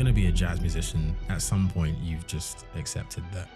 going to be a jazz musician, at some point you've just accepted that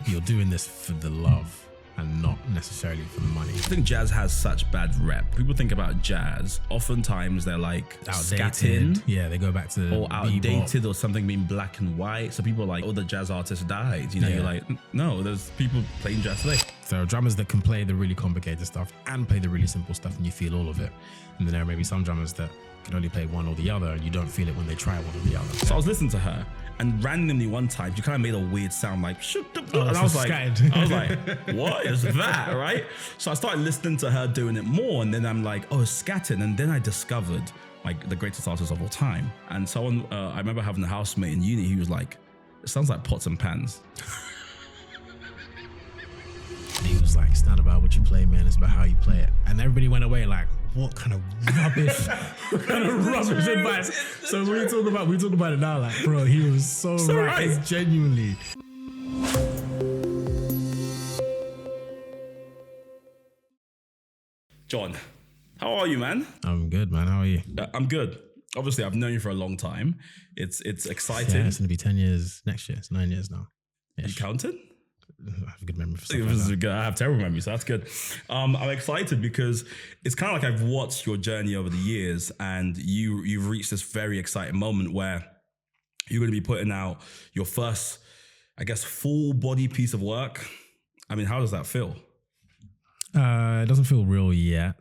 you're doing this for the love and not necessarily for the money. I think jazz has such bad rep. People think about jazz, oftentimes they're like Outdated. scatting. Yeah, they go back to Or outdated, bebop. or something being black and white. So people are like, oh, the jazz artist died. You know, Yeah. you're like, no, there's people playing jazz today. There are drummers that can play the really complicated stuff and play the really simple stuff, and you feel all of it. And then there are maybe some drummers that can only play one or the other, and you don't feel it when they try one or the other. So I was listening to her, and randomly one time she kind of made a weird sound like Oh, and so I was like, scattered. what is that, right? So I started listening to her doing it more, and then I'm like, oh, it's scatting. And then I discovered like the greatest artist of all time. And someone, I remember having a housemate in uni, he was like, it sounds like pots and pans. And he was like, it's not about what you play, man, it's about how you play it. And everybody went away like, what kind of rubbish, advice? So we talk about it now, like, bro, he was so right. It's genuinely. John, how are you, man? I'm good, man. How are you? I'm good. Obviously, I've known you for a long time. It's exciting. Yeah, it's going to be 10 years next year. It's 9 years now. You counted? I have a good memory for stuff like that. I have terrible memory, so that's good. I'm excited because it's kind of like I've watched your journey over the years, and you've reached this very exciting moment where you're going to be putting out your first, I guess, full body piece of work. I mean, how does that feel? It doesn't feel real yet.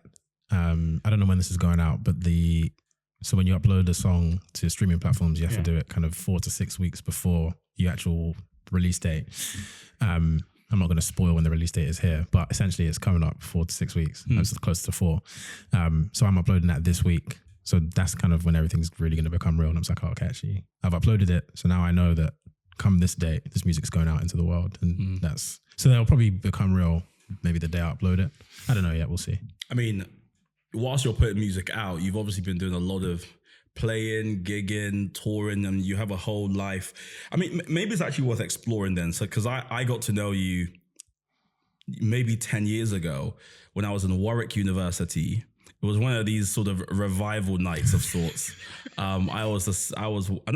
I don't know when this is going out, but so when you upload a song to streaming platforms, you have to do it kind of 4 to 6 weeks before the actual release date. I'm not going to spoil when the release date is here, but essentially it's coming up 4 to 6 weeks. It's close to 4. So I'm uploading that this week. So that's kind of when everything's really going to become real. And I'm like, oh, okay, actually, I've uploaded it. So now I know that come this date, this music's going out into the world. And so that'll probably become real maybe the day I upload it. I don't know yet. We'll see. I mean, whilst you're putting music out, you've obviously been doing a lot of playing, gigging, touring, and you have a whole life. I mean, maybe it's actually worth exploring then. So, because I got to know you maybe 10 years ago when I was in Warwick University. It was one of these sort of revival nights of sorts. I don't know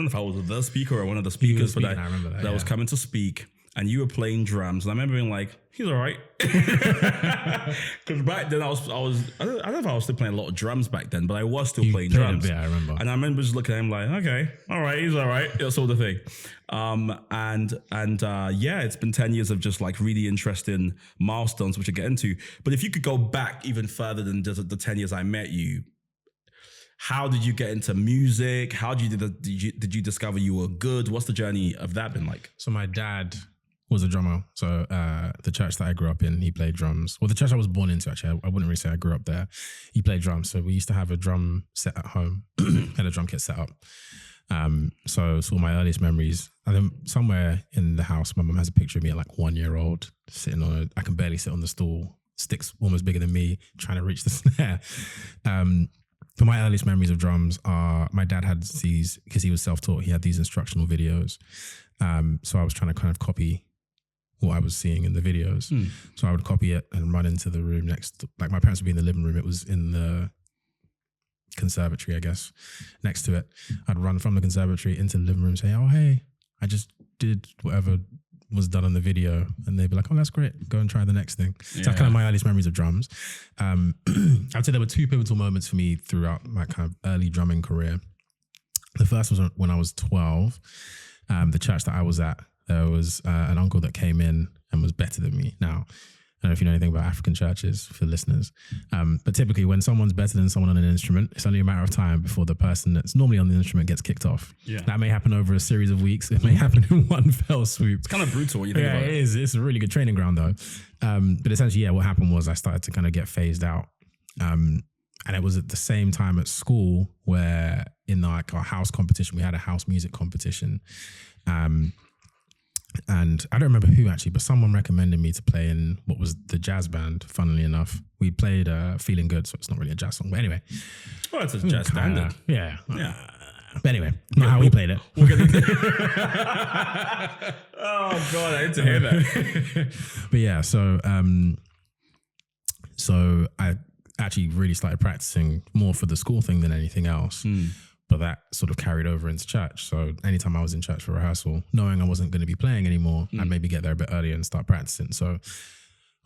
if I was the speaker or one of the speakers, but I remember that was coming to speak. And you were playing drums, and I remember being like, "He's all right." Because back then I don't know if I was still playing a lot of drums back then, but I was still playing drums. Yeah, I remember. And I remember just looking at him like, "Okay, all right, he's all right," that sort of thing. Yeah, it's been 10 years of just like really interesting milestones, which I get into. But if you could go back even further than just the 10 years I met you, how did you get into music? How did you discover you were good? What's the journey of that been like? So my dad was a drummer. So the church that I grew up in, he played drums. Well, the church I was born into, actually, I wouldn't really say I grew up there. He played drums. So we used to have a drum set at home, had a drum kit set up. So all my earliest memories, I think somewhere in the house, my mum has a picture of me at like 1 year old, sitting on I can barely sit on the stool, sticks almost bigger than me, trying to reach the snare. But my earliest memories of drums are my dad had these, because he was self-taught, he had these instructional videos. So I was trying to kind of copy what I was seeing in the videos. So I would copy it and run into the room next, like my parents would be in the living room. It was in the conservatory, I guess, next to it. I'd run from the conservatory into the living room and say, oh, hey, I just did whatever was done on the video. And they'd be like, oh, that's great. Go and try the next thing. So that's kind of my earliest memories of drums. I'd say there were 2 pivotal moments for me throughout my kind of early drumming career. The first was when I was 12. The church that I was at, there was an uncle that came in and was better than me. Now, I don't know if you know anything about African churches for listeners, but typically when someone's better than someone on an instrument, it's only a matter of time before the person that's normally on the instrument gets kicked off. Yeah. That may happen over a series of weeks. It may happen in one fell swoop. It's kind of brutal when you think about it. Yeah, it is. It's a really good training ground though. But essentially, what happened was I started to kind of get phased out. And it was at the same time at school where in like our house competition, we had a house music competition. And I don't remember who actually, but someone recommended me to play in what was the jazz band, funnily enough. We played Feeling Good, so it's not really a jazz song. But anyway. Well, it's a jazz standard. Yeah. But anyway, not how we played it. We're gonna oh, God, I need to hear that. But yeah, so I actually really started practicing more for the school thing than anything else. But that sort of carried over into church. So anytime I was in church for rehearsal, knowing I wasn't going to be playing anymore, I'd maybe get there a bit earlier and start practicing. So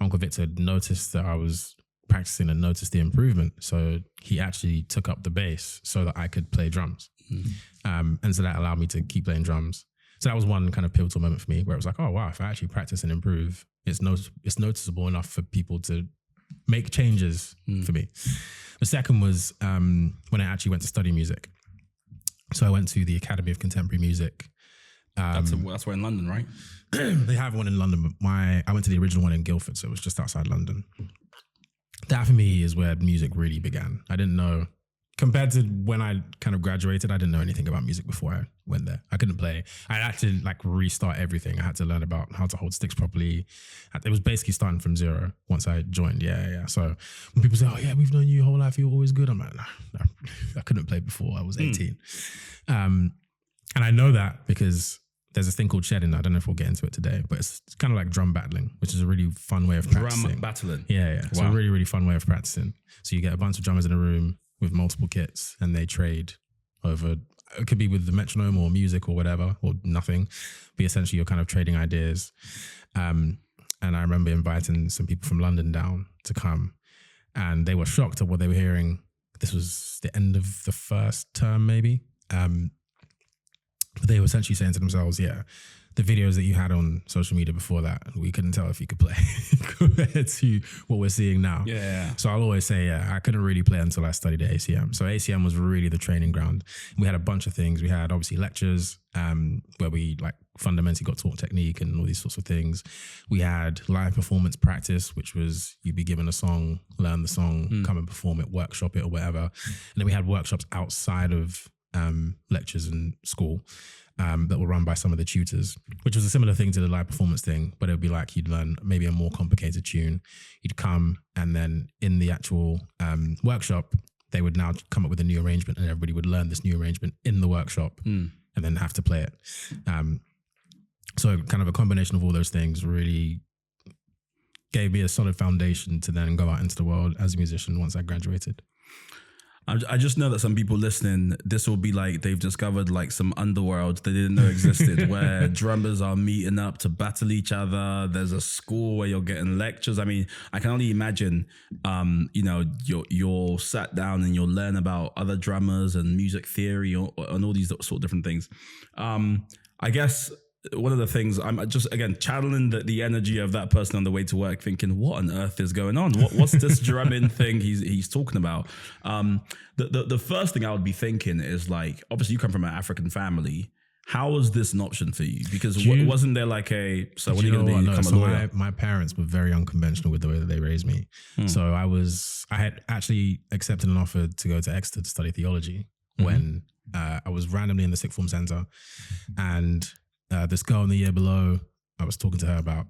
Uncle Victor noticed that I was practicing and noticed the improvement. So he actually took up the bass so that I could play drums. And so that allowed me to keep playing drums. So that was one kind of pivotal moment for me where it was like, oh, wow, if I actually practice and improve, it's noticeable enough for people to make changes for me. The second was when I actually went to study music. So I went to the Academy of Contemporary Music. That's where in London, right? They have one in London, but I went to the original one in Guildford, so it was just outside London. That for me is where music really began. I didn't know, compared to when I kind of graduated, I didn't know anything about music before I went there. I couldn't play. I had to like restart everything. I had to learn about how to hold sticks properly. It was basically starting from zero once I joined. Yeah. So when people say, oh yeah, we've known you your whole life, you're always good. I'm like, no, I couldn't play before I was 18. And I know that because there's this thing called shedding. I don't know if we'll get into it today, but it's kind of like drum battling, which is a really fun way of practicing. Drum battling? Yeah. It's a really, really fun way of practicing. So you get a bunch of drummers in a room with multiple kits and they trade over, it could be with the metronome or music or whatever, or nothing, but essentially you're kind of trading ideas. And I remember inviting some people from London down to come and they were shocked at what they were hearing. This was the end of the first term maybe. But they were essentially saying to themselves, yeah, the videos that you had on social media before that, we couldn't tell if you could play compared to what we're seeing now. Yeah. So I'll always say, I couldn't really play until I studied at ACM. So ACM was really the training ground. We had a bunch of things. We had obviously lectures where we like fundamentally got taught technique and all these sorts of things. We had live performance practice, which was you'd be given a song, learn the song, come and perform it, workshop it or whatever. And then we had workshops outside of lectures in school that were run by some of the tutors, which was a similar thing to the live performance thing, but it would be like you'd learn maybe a more complicated tune. You'd come and then in the actual workshop, they would now come up with a new arrangement and everybody would learn this new arrangement in the workshop and then have to play it. So kind of a combination of all those things really gave me a solid foundation to then go out into the world as a musician once I graduated. I just know that some people listening, this will be like they've discovered like some underworld they didn't know existed, where drummers are meeting up to battle each other. There's a school where you're getting lectures. I mean, I can only imagine, you're sat down and you'll learn about other drummers and music theory and all these sort of different things. I guess one of the things I'm just, again, channeling the energy of that person on the way to work, thinking, what on earth is going on? What's this drumming thing he's talking about? The first thing I would be thinking is like, obviously you come from an African family. How was this an option for you? Because wasn't there like so when are you going to become a lawyer? My parents were very unconventional with the way that they raised me. So I had actually accepted an offer to go to Exeter to study theology when I was randomly in the sixth form centre, and this girl in the year below, I was talking to her about,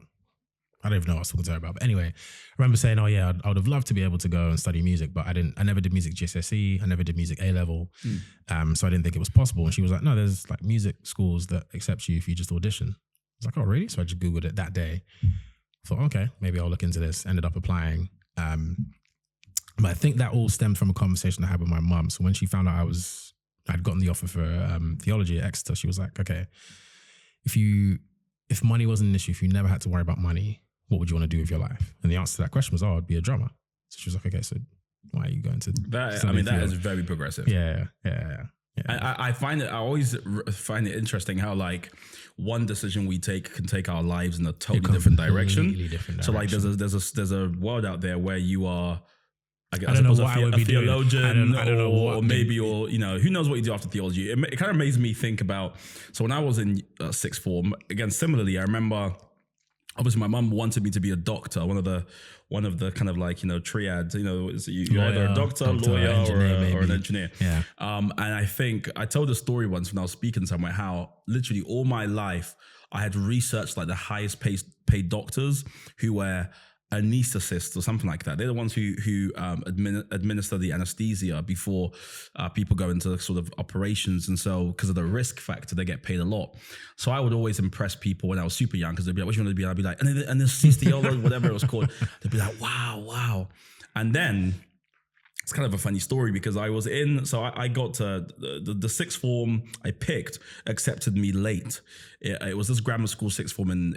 I don't even know what I was talking to her about. But anyway, I remember saying, oh yeah, I would have loved to be able to go and study music, but I never did music GCSE. I never did music A-level. So I didn't think it was possible. And she was like, no, there's like music schools that accept you if you just audition. I was like, oh really? So I just Googled it that day. Thought, okay, maybe I'll look into this. Ended up applying. But I think that all stemmed from a conversation I had with my mum. So when she found out I'd gotten the offer for theology at Exeter, she was like, okay, if money wasn't an issue, if you never had to worry about money, what would you want to do with your life? And the answer to that question was, I'd be a drummer. So she was like, okay, so why are you going to that? I mean, that is very progressive. Yeah. I always find it interesting how like one decision we take can take our lives in a totally different direction. So like there's a world out there where you are, I don't know what I would be theologian, I don't know or maybe, or who knows what you do after theology. It kind of makes me think about. So when I was in sixth form, again, similarly, I remember obviously my mum wanted me to be a doctor. One of the kind of like triads. You're either a doctor, lawyer, or an engineer. Yeah. And I think I told a story once when I was speaking somewhere how literally all my life I had researched like the highest paid doctors who were anesthetists or something like that. They're the ones who administer the anesthesia before people go into sort of operations, and so because of the risk factor, they get paid a lot. So I would always impress people when I was super young because they'd be like, "What do you want to be?" And I'd be like, "Anesthesiologist," whatever it was called. They'd be like, "Wow." And then it's kind of a funny story because I was I got to the sixth form I picked accepted me late. It was this grammar school sixth form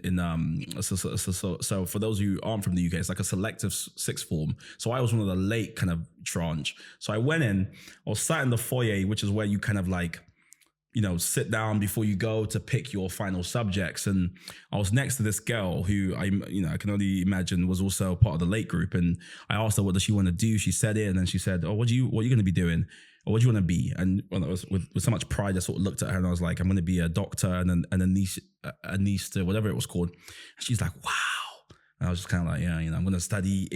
so for those who aren't from the UK, it's like a selective sixth form. So I was one of the late kind of tranche. So I went in, I was sat in the foyer, which is where you kind of like, sit down before you go to pick your final subjects. And I was next to this girl who I can only imagine was also part of the late group. And I asked her, what does she want to do? She said it. And then she said, oh, what are you going to be doing? Or what do you want to be? And when I was with so much pride, I sort of looked at her and I was like, I'm going to be a doctor and an anesthesiologist, whatever it was called. And she's like, wow. And I was just kind of like, yeah, I'm going to study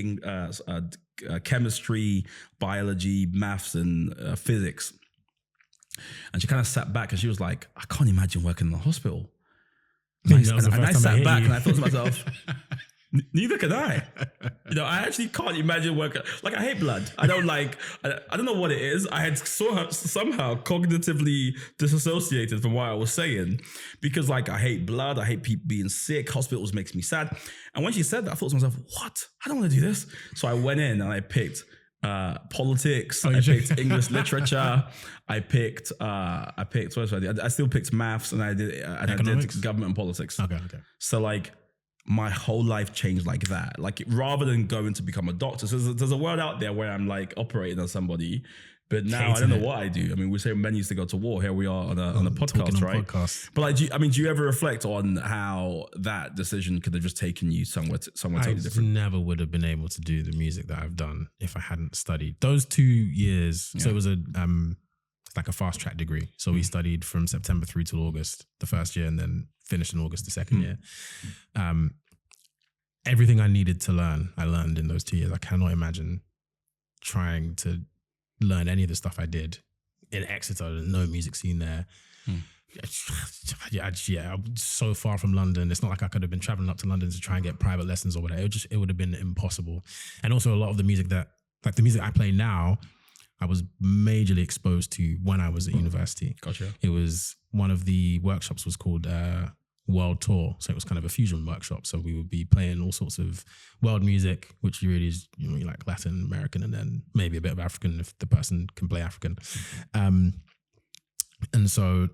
chemistry, biology, maths, and physics. And she kind of sat back and she was like, I can't imagine working in the hospital. And I sat back and I thought to myself, neither can I. I actually can't imagine working. Like, I hate blood. I don't know what it is. I had somehow cognitively disassociated from what I was saying because like, I hate blood. I hate people being sick. Hospitals makes me sad. And when she said that, I thought to myself, what? I don't want to do this. So I went in and I picked politics. I picked English literature. I picked what else I did? I still picked maths and I did government and politics. Okay. So like my whole life changed like that. Like rather than going to become a doctor. So there's a world out there where I'm like operating on somebody, but now I don't know what I do. I mean, we say men used to go to war. Here we are on a podcast, right? Podcast. But like, do you ever reflect on how that decision could have just taken you somewhere totally different? I never would have been able to do the music that I've done if I hadn't studied those 2 years. Yeah. So it was like a fast track degree. So we studied from September through till August the first year and then finished in August the second year. Everything I needed to learn, I learned in those 2 years. I cannot imagine trying to learn any of the stuff I did in Exeter. No music scene there. I'm so far from London. It's not like I could have been traveling up to London to try and get private lessons or whatever. It would have been impossible. And also a lot of the music the music I play now, I was majorly exposed to when I was at university. Gotcha. It was one of the workshops was called World Tour. So it was kind of a fusion workshop. So we would be playing all sorts of world music, which really is, you like Latin American and then maybe a bit of African if the person can play African. And so,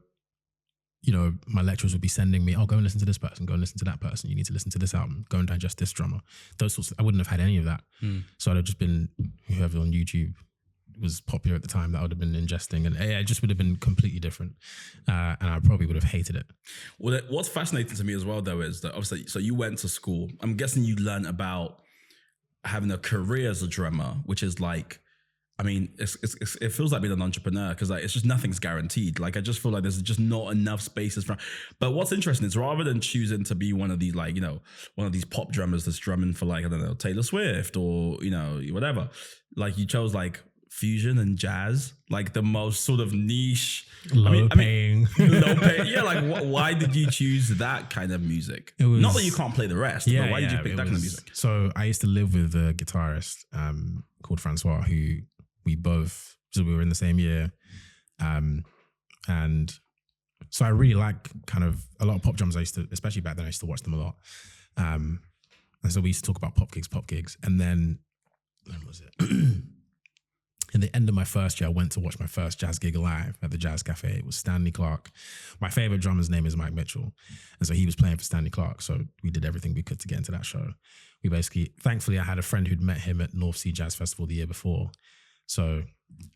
my lecturers would be sending me, go and listen to this person, go and listen to that person. You need to listen to this album, go and digest this drummer. Those sorts I wouldn't have had any of that. So I'd have just been whoever on YouTube was popular at the time that I would have been ingesting, and it just would have been completely different, and I probably would have hated it. Well, what's fascinating to me as well, though, is that obviously, so you went to school. I'm guessing you learned about having a career as a drummer, which is like, I mean, it feels like being an entrepreneur because like it's just nothing's guaranteed. Like I just feel like there's just not enough spaces for. But what's interesting is rather than choosing to be one of these like one of these pop drummers that's drumming for like I don't know Taylor Swift or whatever, like you chose like fusion and jazz, like the most sort of niche, low paying. Yeah, like why did you choose that kind of music? It was, not that you can't play the rest, but why did you pick that kind of music? So I used to live with a guitarist called Francois, who we were in the same year, and so I really like kind of a lot of pop drums. Especially back then, I used to watch them a lot, and so we used to talk about pop gigs, and then when was it? In the end of my first year, I went to watch my first jazz gig live at the Jazz Cafe. It was Stanley Clarke. My favorite drummer's name is Mike Mitchell. And so he was playing for Stanley Clarke. So we did everything we could to get into that show. Thankfully, I had a friend who'd met him at North Sea Jazz Festival the year before. So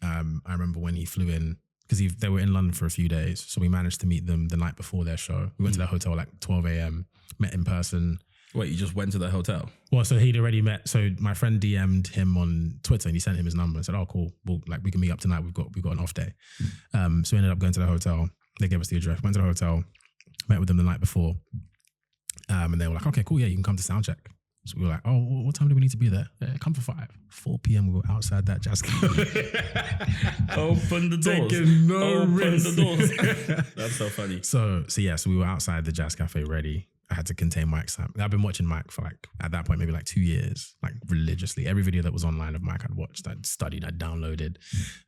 I remember when he flew in, because they were in London for a few days. So we managed to meet them the night before their show. We went to their hotel at like 12 a.m., met in person. Wait, you just went to the hotel? Well, so he'd already met. So my friend DM'd him on Twitter and he sent him his number and said, "Oh, cool. Well, we can meet up tonight. We've got an off day." So we ended up going to the hotel. They gave us the address. Went to the hotel, met with them the night before, and they were like, "Okay, cool. Yeah, you can come to soundcheck." So we were like, "Oh, what time do we need to be there?" "Yeah, come for 5. 4 p.m. we were outside that jazz cafe. Open the doors. Taking no risk. Open the doors. That's so funny. So we were outside the jazz cafe ready. I had to contain Mike's time. I've been watching Mike for like, at that point, maybe like 2 years, like religiously. Every video that was online of Mike I'd watched, I'd studied, I'd downloaded,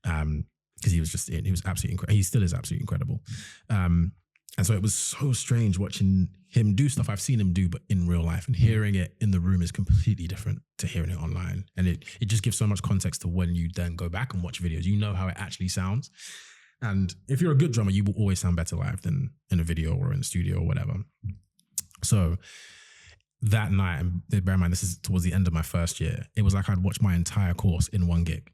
because he was absolutely incredible. He still is absolutely incredible. And And so it was so strange watching him do stuff I've seen him do, but in real life, and hearing it in the room is completely different to hearing it online. And it just gives so much context to when you then go back and watch videos, you know how it actually sounds. And if you're a good drummer, you will always sound better live than in a video or in a studio or whatever. So that night, and bear in mind, this is towards the end of my first year, it was like I'd watched my entire course in one gig.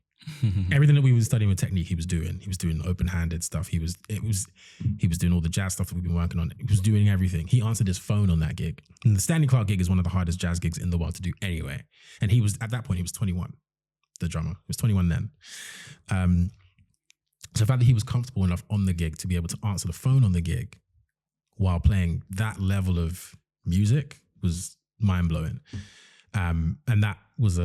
Everything that we were studying with technique, he was doing. He was doing open-handed stuff. He was doing all the jazz stuff that we've been working on. He was doing everything. He answered his phone on that gig. And the Stanley Clarke gig is one of the hardest jazz gigs in the world to do anyway. And he was, at that point, he was 21, the drummer. He was 21 then. So the fact that he was comfortable enough on the gig to be able to answer the phone on the gig while playing that level of music was mind-blowing. And that was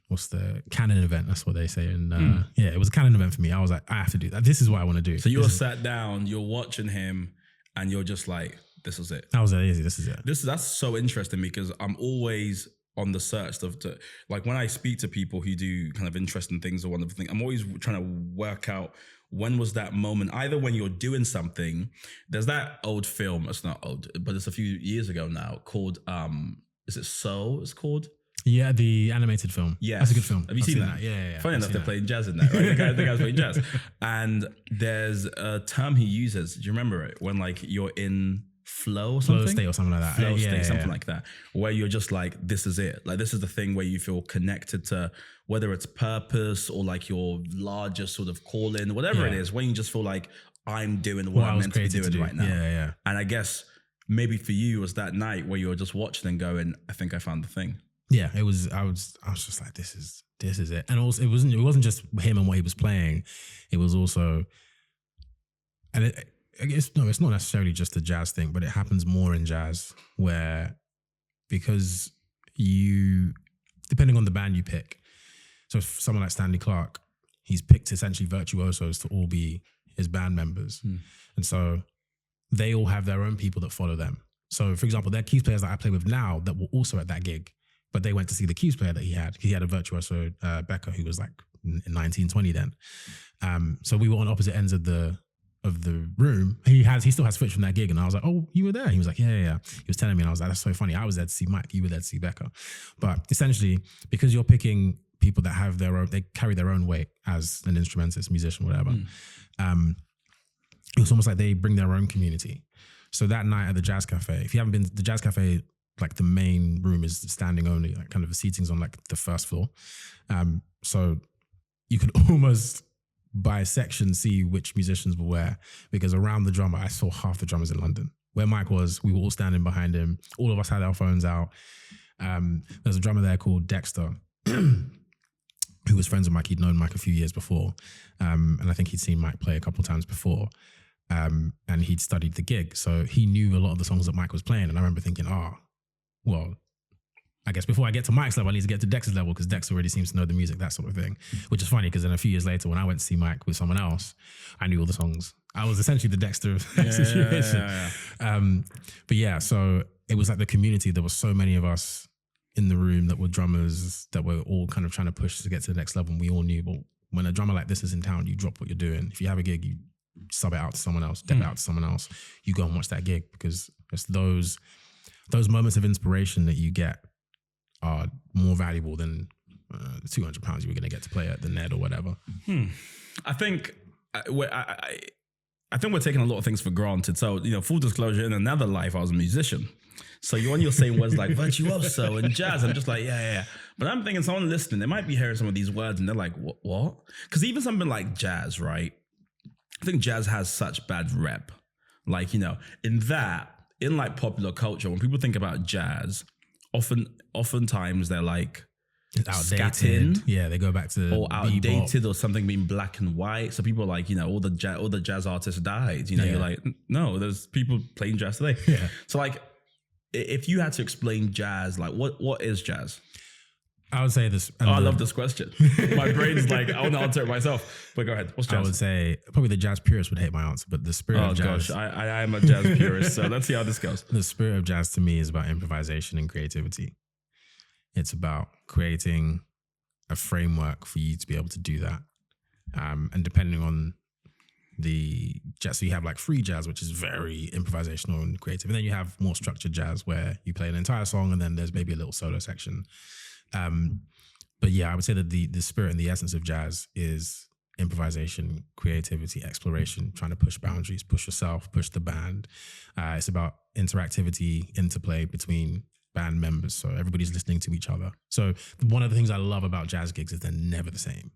what's the canon event? That's what they say. And yeah, it was a canon event for me. I was like, I have to do that. This is what I want to do. So you're sat down, you're watching him, and you're just like, this is it. That was easy. This is it. That's so interesting because I'm always on the search to like when I speak to people who do kind of interesting things or wonderful things, I'm always trying to work out when was that moment, either when you're doing something. There's that old film, it's not old, but it's a few years ago now, called, is it So? It's called? Yeah, the animated film. Yeah, that's a good film. Have you seen that? Yeah. Funny enough, they're playing jazz in that, right? The guy's playing jazz. And there's a term he uses. Do you remember it? When like you're in flow or something? Flow state or something like that. Flow state, something like that. Where you're just like, this is it. Like this is the thing where you feel connected to whether it's purpose or like your larger sort of calling, whatever it is, when you just feel like I'm doing what I'm meant to be doing right now. Yeah. And I guess maybe for you it was that night where you were just watching and going, I think I found the thing. Yeah, it was. I was just like, this is it. And also, it wasn't just him and what he was playing. It was also, and it's not necessarily just a jazz thing, but it happens more in jazz where, because depending on the band you pick. So someone like Stanley Clarke, he's picked essentially virtuosos to all be his band members, and so they all have their own people that follow them. So, for example, there are keys players that I play with now that were also at that gig. But they went to see the keys player that he had. He had a virtuoso, Becca, who was like 19, 20 then. So we were on opposite ends of the room. He still has footage from that gig, and I was like, "Oh, you were there?" He was like, "Yeah." He was telling me, and I was like, "That's so funny. I was there to see Mike. You were there to see Becca." But essentially, because you're picking people that have they carry their own weight as an instrumentist, musician, whatever. It was almost like they bring their own community. So that night at the Jazz Cafe, if you haven't been to the Jazz Cafe, like the main room is standing only, like kind of the seating's on like the first floor. So you could almost by section see which musicians were where, because around the drummer, I saw half the drummers in London. Where Mike was, we were all standing behind him. All of us had our phones out. There's a drummer there called Dexter, who was friends with Mike. He'd known Mike a few years before. And I think he'd seen Mike play a couple of times before. And he'd studied the gig. So he knew a lot of the songs that Mike was playing. And I remember thinking, well, I guess before I get to Mike's level, I need to get to Dex's level because Dex already seems to know the music, that sort of thing. Which is funny because then a few years later, when I went to see Mike with someone else, I knew all the songs. I was essentially the Dexter of that situation. But yeah, so it was like the community. There were so many of us in the room that were drummers that were all kind of trying to push to get to the next level. And we all knew, well, when a drummer like this is in town, you drop what you're doing. If you have a gig, you sub it out to someone else, deb it out to someone else. You go and watch that gig because it's those moments of inspiration that you get are more valuable than the £200 you were going to get to play at the Ned or whatever. I think we're taking a lot of things for granted. So, full disclosure, in another life, I was a musician. So when you're saying words like virtuoso and jazz, I'm just like, yeah. But I'm thinking someone listening, they might be hearing some of these words and they're like, what? Because even something like jazz, right? I think jazz has such bad rep. Like, in like popular culture, when people think about jazz, oftentimes they're like outdated. Yeah, they go back to or outdated bebop. Or something being black and white. So people are like, all the jazz artists died. You're like, no, there's people playing jazz today. Yeah. So like, if you had to explain jazz, like what is jazz? I would say this. I love this question. My brain's like, I want to answer it myself. But go ahead. What's jazz? I would say probably the jazz purist would hate my answer, but the spirit of jazz. Oh gosh, I am a jazz purist, so let's see how this goes. The spirit of jazz to me is about improvisation and creativity. It's about creating a framework for you to be able to do that. And depending on the jazz. So you have like free jazz, which is very improvisational and creative, and then you have more structured jazz where you play an entire song and then there's maybe a little solo section. But yeah, I would say that the spirit and the essence of jazz is improvisation, creativity, exploration, trying to push boundaries, push yourself, push the band. It's about interactivity, interplay between band members. So everybody's listening to each other. So one of the things I love about jazz gigs is they're never the same.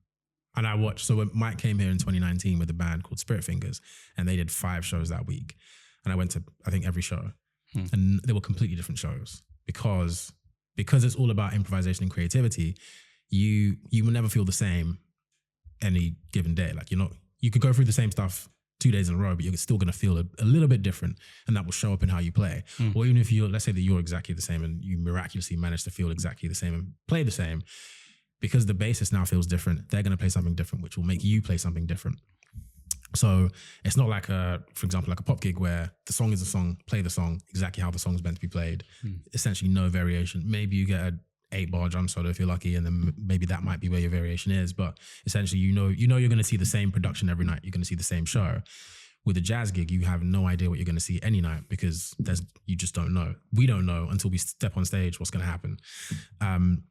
And I watched, so when Mike came here in 2019 with a band called Spirit Fingers, and they did 5 shows that week. And I went to, I think, every show. And they were completely different shows because it's all about improvisation and creativity. You will never feel the same any given day. Like you could go through the same stuff 2 days in a row, but you're still going to feel a little bit different, and that will show up in how you play. Or even if let's say that you're exactly the same and you miraculously manage to feel exactly the same and play the same, because the bassist now feels different, they're going to play something different, which will make you play something different. So it's not like for example, like a pop gig where the song is a song, play the song exactly how the song's meant to be played. Essentially no variation. Maybe you get a 8-bar drum solo if you're lucky, and then maybe that might be where your variation is. But essentially, you know you're going to see the same production every night. You're going to see the same show. With a jazz gig, you have no idea what you're going to see any night because you just don't know. We don't know until we step on stage what's going to happen. And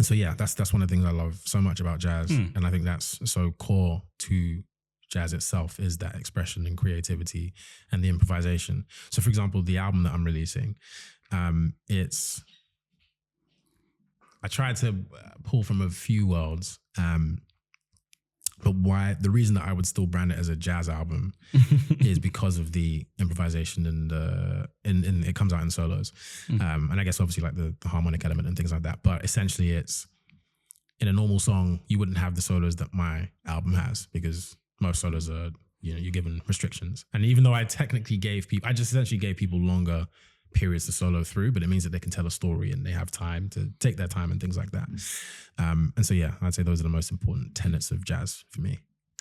so yeah, that's one of the things I love so much about jazz, and I think that's so core to jazz itself is that expression and creativity and the improvisation. So for example, the album that I'm releasing, I tried to pull from a few worlds, but the reason that I would still brand it as a jazz album is because of the improvisation and it comes out in solos. And I guess obviously like the harmonic element and things like that. But essentially it's, in a normal song, you wouldn't have the solos that my album has because most solos are, you're given restrictions. And even though I technically I just essentially gave people longer periods to solo through, but it means that they can tell a story and they have time to take their time and things like that. And so, yeah, I'd say those are the most important tenets of jazz for me.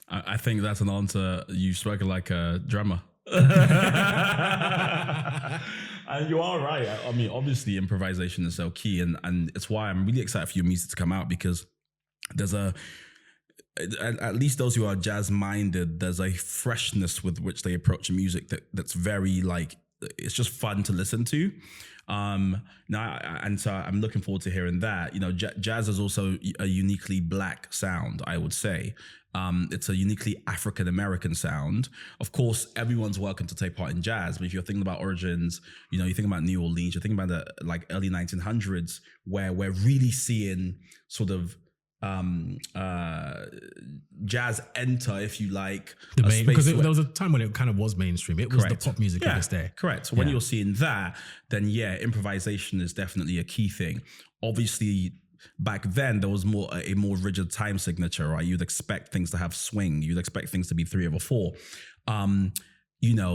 I think that's an answer. You've spoken like a drummer. And you are right. I mean, obviously improvisation is so key, and it's why I'm really excited for your music to come out, because there's at least those who are jazz minded, there's a freshness with which they approach music that's very like, it's just fun to listen to. And so I'm looking forward to hearing that. Jazz is also a uniquely Black sound, I would say. It's a uniquely African American sound. Of course, everyone's welcome to take part in jazz, but if you're thinking about origins, you think about New Orleans, you're thinking about the like early 1900s, where we're really seeing sort of jazz enter, if you like, because there was a time when it kind of was mainstream. It was the pop music of its day. Correct. So when you're seeing that, then improvisation is definitely a key thing. Obviously, back then there was a more rigid time signature, right? You'd expect things to have swing. You'd expect things to be 3 over 4.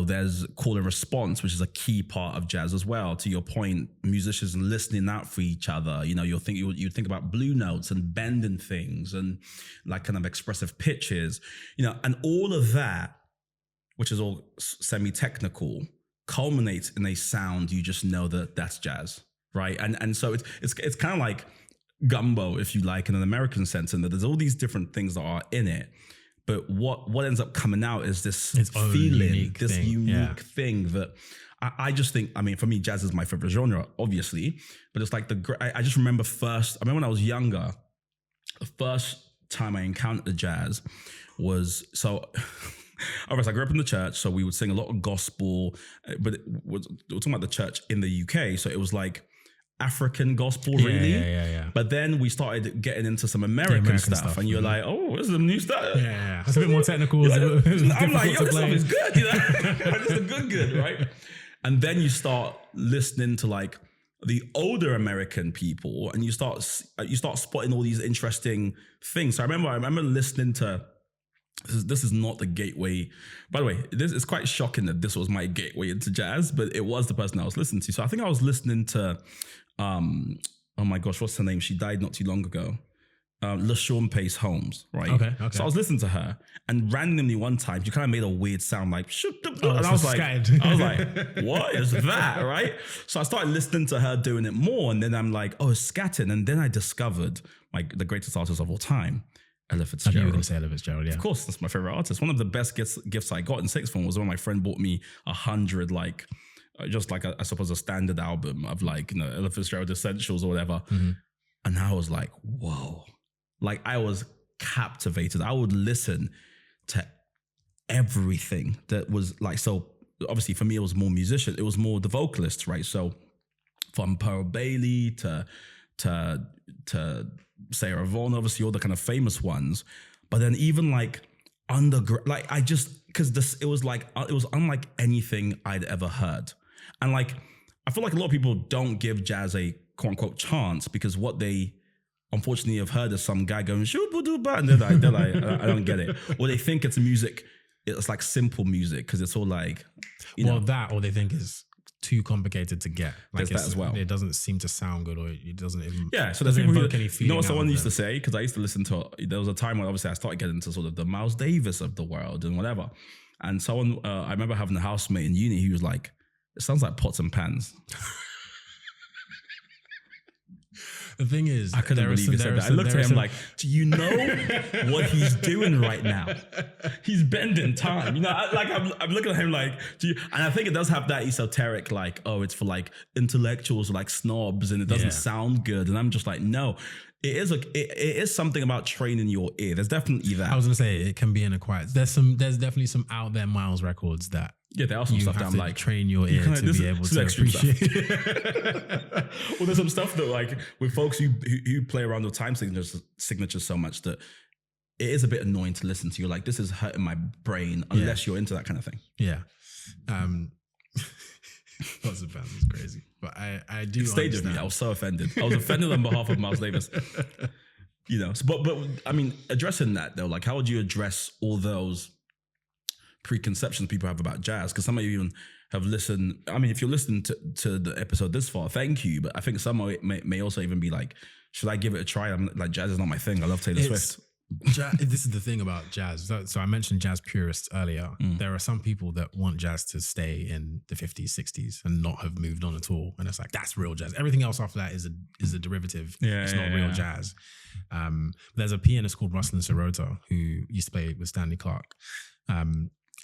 There's call and response, which is a key part of jazz as well. To your point, musicians listening out for each other. You think about blue notes and bending things and like kind of expressive pitches, and all of that, which is all semi-technical, culminates in a sound. You just know that that's jazz, right? And so it's kind of like gumbo, if you like, in an American sense, and that there's all these different things that are in it. But what ends up coming out is this feeling, this unique thing that I just think, I mean, for me, jazz is my favorite genre, obviously. But it's like I just remember when I was younger, the first time I encountered the jazz was, so I grew up in the church, so we would sing a lot of gospel, but we're talking about the church in the UK. So it was like African gospel, really. Yeah. But then we started getting into some American stuff, and you're like, oh, this is some new stuff. Yeah. It's a bit more technical. I'm like, yo, this stuff is good, This is good, right? And then you start listening to like the older American people, and you start spotting all these interesting things. So I remember listening to, this is not the gateway. By the way, it's quite shocking that this was my gateway into jazz, but it was the person I was listening to. So I think I was listening to, oh my gosh, what's her name? She died not too long ago. LaShawn Pace Holmes, right? Okay. So I was listening to her, and randomly one time she kind of made a weird sound like, and I was like, what is that, right? So I started listening to her doing it more, and then I'm like, oh, it's scatting. And then I discovered like the greatest artist of all time, Ella I knew you were Fitzgerald. going to say Ella Fitzgerald, yeah. Of course, that's my favorite artist. One of the best gifts I got in sixth form was when my friend bought me 100 just like I suppose a standard album of like, you know, Ella Fitzgerald Essentials or whatever. Mm-hmm. And I was like, whoa. Like I was captivated. I would listen to everything that was like, so obviously for me, it was more musician. It was more the vocalists, right? So from Pearl Bailey to Sarah Vaughan, obviously all the kind of famous ones. But then even like underground, like I just, because it was unlike anything I'd ever heard. And like, I feel like a lot of people don't give jazz a quote unquote chance because what they unfortunately have heard is some guy going shoo-boo-doo-ba, and they're like I don't get it. Or they think it's music, it's like simple music because it's all like, you know. That, or they think is too complicated to get. Like There's that as well. It doesn't seem to sound good, or it doesn't even. Yeah, so there's doesn't people evoke who, any you feeling. know what someone out of used to it. say, because I used to listen to, there was a time when obviously I started getting into sort of the Miles Davis of the world and whatever. And someone, I remember having a housemate in uni who was like, it sounds like pots and pans. The thing is, I couldn't believe he said that. I looked at him like, do you know what he's doing right now? He's bending time. You know, I'm looking at him like, and I think it does have that esoteric, like, oh, it's for like intellectuals or like snobs and it doesn't sound good. And I'm just like, no, it is something about training your ear. There's definitely that. I was going to say, it can be an acquired. There's definitely some out there Miles records that. Yeah, there are some stuff that I'm like, train your ear to be able to appreciate. Well, there's some stuff that like with folks who play around with time signatures so much that it is a bit annoying to listen to. You're like, this is hurting my brain unless you're into that kind of thing. Yeah. Lots of fans is crazy, but I do. It stayed with me. I was so offended. I was offended on behalf of Miles Davis. You know, but I mean, addressing that though, like, how would you address all those preconceptions people have about jazz? Because some of you even have listened. I mean, if you're listening to the episode this far, thank you. But I think some of it may also even be like, should I give it a try? I'm like, jazz is not my thing. I love Taylor Swift. This is the thing about jazz. So I mentioned jazz purists earlier. There are some people that want jazz to stay in the 50s, 60s and not have moved on at all. And it's like, that's real jazz. Everything else after that is a derivative. It's not real jazz. There's a pianist called Ruslan Sirota who used to play with Stanley Clarke.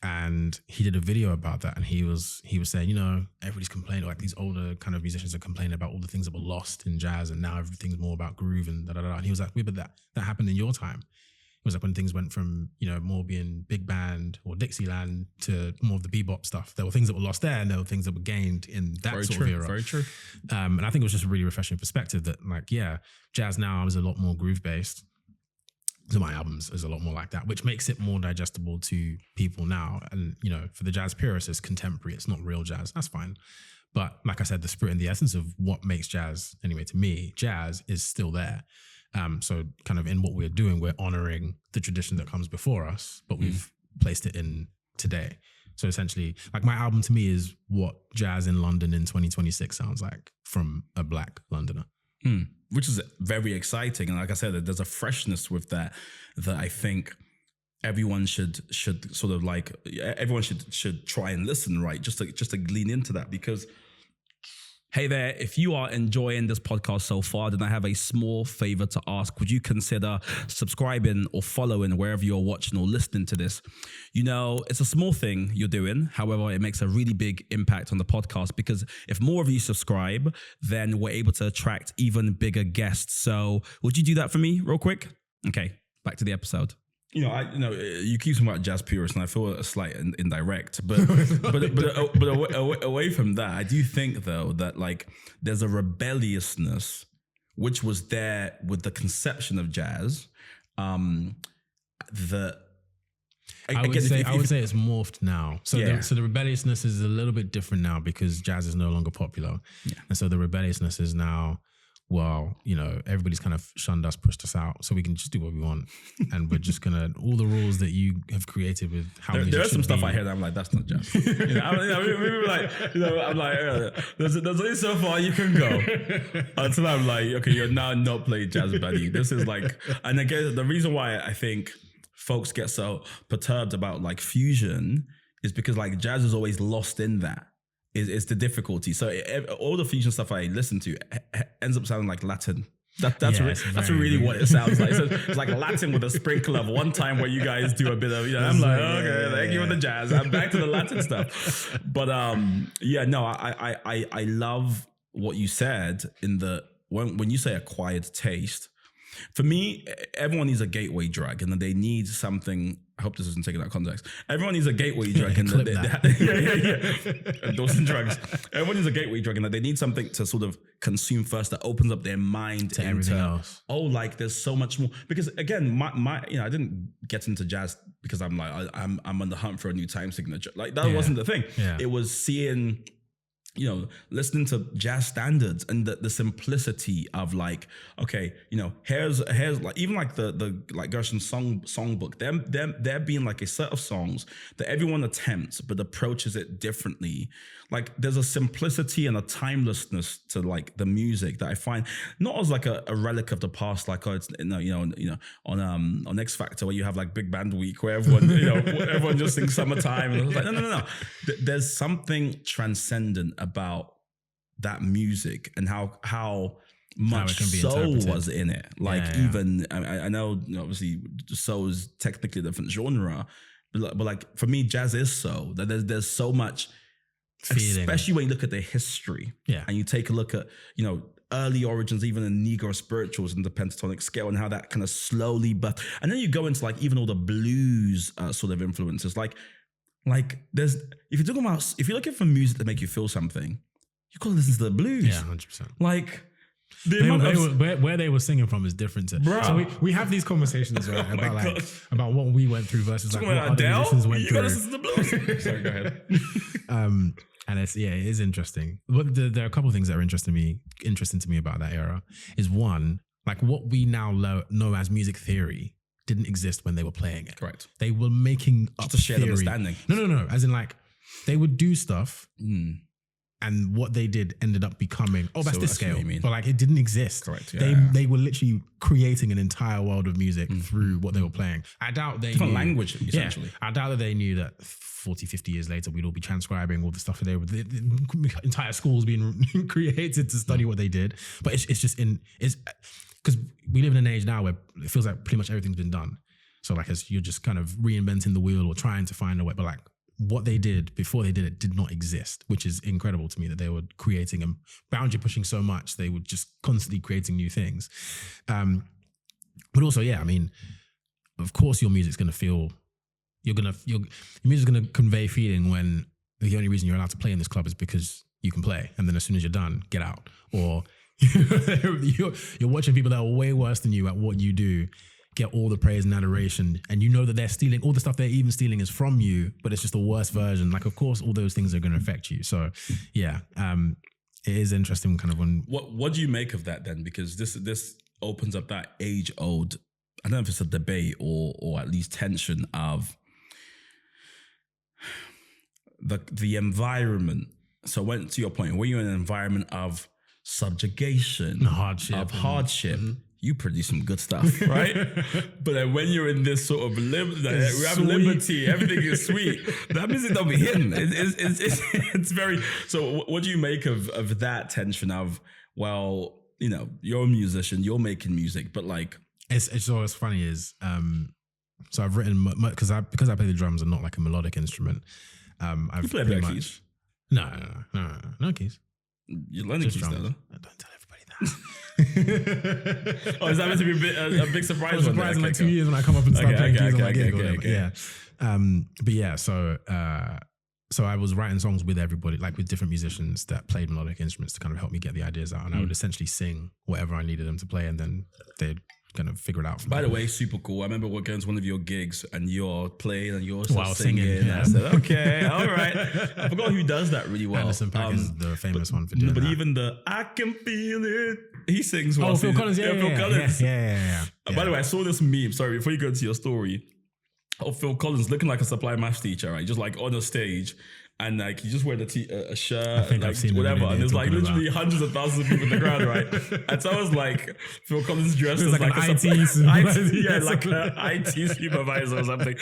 And he did a video about that, and he was saying, you know, everybody's complaining, like these older kind of musicians are complaining about all the things that were lost in jazz, and now everything's more about groove and da da da. And he was like, but that happened in your time. It was like when things went from, you know, more being big band or Dixieland to more of the bebop stuff. There were things that were lost there, and there were things that were gained in that sort of era. Very true. And I think it was just a really refreshing perspective that, like, yeah, jazz now is a lot more groove based. So my albums is a lot more like that, which makes it more digestible to people now. And, you know, for the jazz purists, it's contemporary. It's not real jazz. That's fine. But like I said, the spirit and the essence of what makes jazz, anyway, to me, jazz is still there. So kind of in what we're doing, we're honoring the tradition that comes before us, but we've placed it in today. So essentially, like my album to me is what jazz in London in 2026 sounds like from a Black Londoner. Which is very exciting, and like I said, there's a freshness with that I think everyone should sort of like everyone should try and listen, right? Just to lean into that, because hey there, if you are enjoying this podcast so far, then I have a small favor to ask. Would you consider subscribing or following wherever you're watching or listening to this? You know, it's a small thing you're doing. However, it makes a really big impact on the podcast, because if more of you subscribe, then we're able to attract even bigger guests. So would you do that for me real quick? Okay, back to the episode. You know, you keep talking about jazz purists, and I feel a slight indirect, but away from that, I do think though that like there's a rebelliousness which was there with the conception of jazz. That I would say it's morphed now. So the rebelliousness is a little bit different now because jazz is no longer popular, and so the rebelliousness is now, well, you know, everybody's kind of shunned us, pushed us out, so we can just do what we want. And we're just gonna, all the rules that you have created with how there is some stuff I hear that I'm like, that's not jazz. I'm like, there's only so far you can go until I'm like, okay, you're now not playing jazz, buddy. This is like, and again, the reason why I think folks get so perturbed about like fusion is because like jazz is always lost in that. Is the difficulty. So all the fusion stuff I listen to ends up sounding like Latin. That's really what it sounds like. So it's like Latin with a sprinkle of one time where you guys do a bit of, I'm like, okay, thank you for the jazz. I'm back to the Latin stuff. But I love what you said in the when you say acquired taste. For me, everyone needs a gateway drug, and then they need something. I hope this isn't taken out of context. Everyone needs a gateway drug, and endorsing drugs. Everyone needs a gateway drug, and that they need something to sort of consume first that opens up their mind to everything else. Oh, like there's so much more. Because again, my I didn't get into jazz because I'm like I'm on the hunt for a new time signature. Like that wasn't the thing. Yeah. It was seeing, listening to jazz standards and the simplicity of like, okay, here's like even like the like Gershwin's songbook. There being like a set of songs that everyone attempts but approaches it differently. Like there's a simplicity and a timelessness to like the music that I find not as like a relic of the past, like it's on X Factor where you have like big band week where everyone everyone just sings Summertime, and I was like no. There's something transcendent about that music and how much soul was in it. Like even I know obviously soul is technically a different genre, but like for me jazz is soul. That there's so much feeling. Especially when you look at the history and you take a look at early origins, even in Negro spirituals and the pentatonic scale, and how that kind of slowly and then you go into like even all the blues sort of influences. Like there's if you're looking for music to make you feel something, you gotta listen to the blues. Yeah, 100%. Like where they were singing from is different. So we have these conversations right, about what we went through versus like what other musicians went through. You gotta listen to the blues. Sorry, go ahead. And it is interesting. But there are a couple of things that are interesting to me about that era. Is one, like what we now know as music theory didn't exist when they were playing it. Correct. They were making up just a shared theory. Understanding. No. As in like they would do stuff. And what they did ended up becoming, that's this scale. But like it didn't exist. Correct. They were literally creating an entire world of music through what they were playing. I doubt they knew. Language, essentially. I doubt that they knew that 40, 50 years later, we'd all be transcribing all the stuff that they were, the entire schools being created to study what they did. But it's just because we live in an age now where it feels like pretty much everything's been done. So like you're just kind of reinventing the wheel or trying to find a way, but like, what they did before they did it did not exist, which is incredible to me that they were creating and boundary pushing so much. They were just constantly creating new things. But also, I mean, of course your music's going to feel, your music's going to convey feeling when the only reason you're allowed to play in this club is because you can play. And then as soon as you're done, get out. Or you're watching people that are way worse than you at what you do get all the praise and adoration, and you know that they're stealing all the stuff they're even stealing is from you, but it's just a worse version. Like, of course, all those things are going to affect you. So, it is interesting, kind of when. What do you make of that then? Because this opens up that age old. I don't know if it's a debate or at least tension of the environment. So, when to your point, when you're in an environment of subjugation, hardship, you produce some good stuff, right? But then when you're in this sort of we have liberty, everything is sweet. That music don't be hitting. It's very. So, what do you make of that tension of, well, you're a musician, you're making music, but like it's always funny is so I've written because I play the drums and not like a melodic instrument. You play the keys? No keys. You're learning keys, though. Don't tell everybody that. Oh, is that meant to be a big surprise? Surprise in like 2 years when I come up and start playing keys on my gig or whatever. Yeah. So I was writing songs with everybody, like with different musicians that played melodic instruments to kind of help me get the ideas out. And I would essentially sing whatever I needed them to play, and then they'd kind of figure it out. By the way, super cool. I remember we're going to one of your gigs and you're playing and you're singing. Yeah. I said, okay, all right. I forgot who does that really well. Anderson .Paak is the famous one for doing but that. Even the I can feel it. He sings well. Phil Collins. Phil Collins. Yeah. By the way, I saw this meme. Sorry, before you go into your story, of Phil Collins looking like a supply maths teacher, right? Just like on a stage. and like he just wearing a shirt, I think like I've seen the whatever, video and there's you're like talking literally about. hundreds of thousands of people in the crowd, right? And so I was like, Phil Collins dressed as like an a IT supervisor. yeah, like an IT supervisor or something.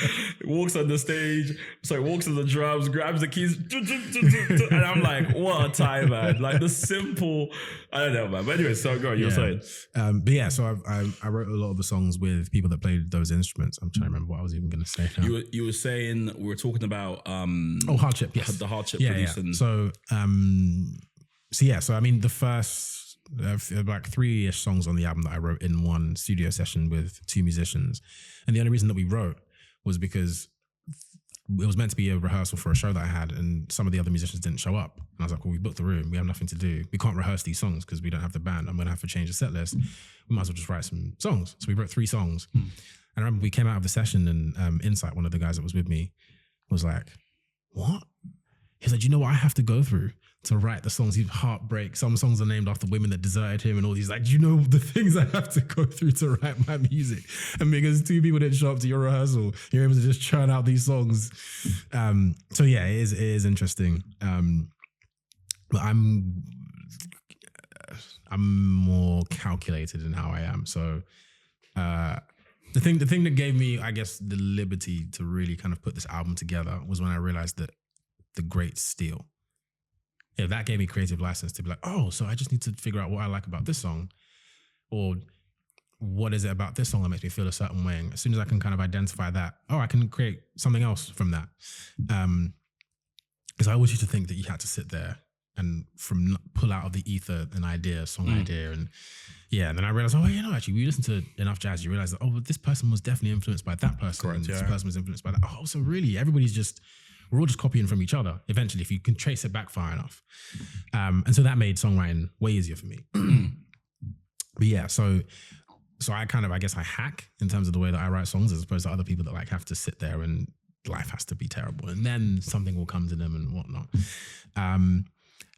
Walks on the stage, walks on the drums, grabs the keys, and I'm like, what a time, man! Like the simple, I don't know, man. But anyway, so go on, you were saying. But yeah, so I wrote a lot of the songs with people that played those instruments. I'm trying to remember what I was even going to say now. You were saying we were talking about hardship, yes, the hardship Yeah. producing. So I mean the first like 3-ish songs on the album that I wrote in one studio session with 2 musicians, and the only reason that we wrote was because it was meant to be a rehearsal for a show that I had, and some of the other musicians didn't show up. And I was like, well, we booked the room. We have nothing to do. We can't rehearse these songs because we don't have the band. I'm going to have to change the set list. We might as well just write some songs. So we wrote 3 songs. And I remember we came out of the session and Insight, one of the guys that was with me, was like, what? He's like, you know what I have to go through to write the songs? He's heartbreak. Some songs are named after women that deserted him and all these. Like, do you know the things I have to go through to write my music? And because 2 people didn't show up to your rehearsal, you're able to just churn out these songs. So yeah, it is interesting. But I'm more calculated in how I am. So the thing that gave me, I guess, the liberty to really kind of put this album together was when I realized that the great steal. Yeah, that gave me creative license to be like, oh, so I just need to figure out what I like about this song, or what is it about this song that makes me feel a certain way. And as soon as I can kind of identify that, I can create something else from that. Because I always used to think that you had to sit there and pull out of the ether an idea, song idea, and and then I realized, actually, we listen to enough jazz, you realize that, but this person was definitely influenced by that person. Correct, and this person was influenced by that. Oh, so really, we're all just copying from each other eventually, if you can trace it back far enough. And so that made songwriting way easier for me. But yeah, so I kind of, I guess I hack in terms of the way that I write songs, as opposed to other people that like have to sit there and life has to be terrible and then something will come to them and whatnot.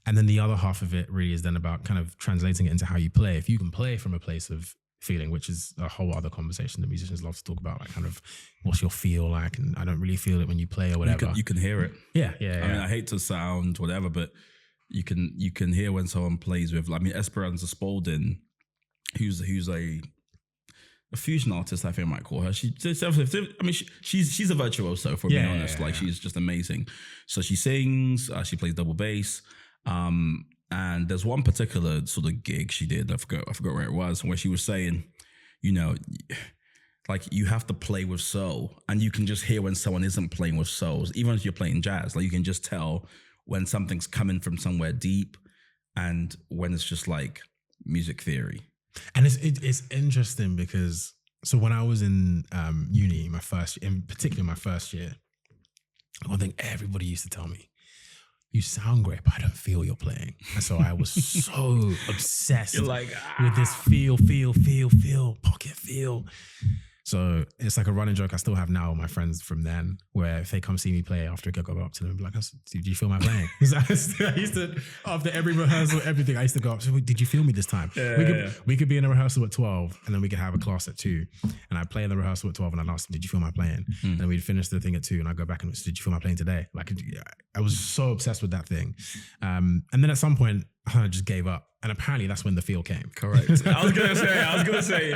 And then the other half of it really is then about kind of translating it into how you play. If you can play from a place of feeling, which is a whole other conversation that musicians love to talk about, like kind of what's your feel like, and I don't really feel it when you play or whatever. You can hear it. Yeah. I mean, I hate to sound whatever, but you can hear when someone plays with, I mean, Esperanza Spalding, who's a fusion artist, I think I might call her. She's a virtuoso, for being honest. She's just amazing. So she sings, she plays double bass. And there's one particular sort of gig she did, I forgot where it was, where she was saying, like you have to play with soul, and you can just hear when someone isn't playing with souls, even if you're playing jazz. Like you can just tell when something's coming from somewhere deep, and when it's just like music theory. And it's interesting because so when I was in uni, in particular my first year, one thing everybody used to tell me, you sound great, but I don't feel you're playing. And so I was so obsessed with this feel, pocket feel. So it's like a running joke I still have now with my friends from then, where if they come see me play after a gig, I'll go up to them and be like, did you feel my playing? Because I used to, after every rehearsal, everything, I used to go up, so did you feel me this time? We could be in a rehearsal at 12 and then we could have a class at 2. And I'd play in the rehearsal at 12 and I'd ask them, did you feel my playing? And then we'd finish the thing at 2 and I'd go back and did you feel my playing today? Like I was so obsessed with that thing. And then at some point, I just gave up. And apparently that's when the feel came. Correct. I was gonna say,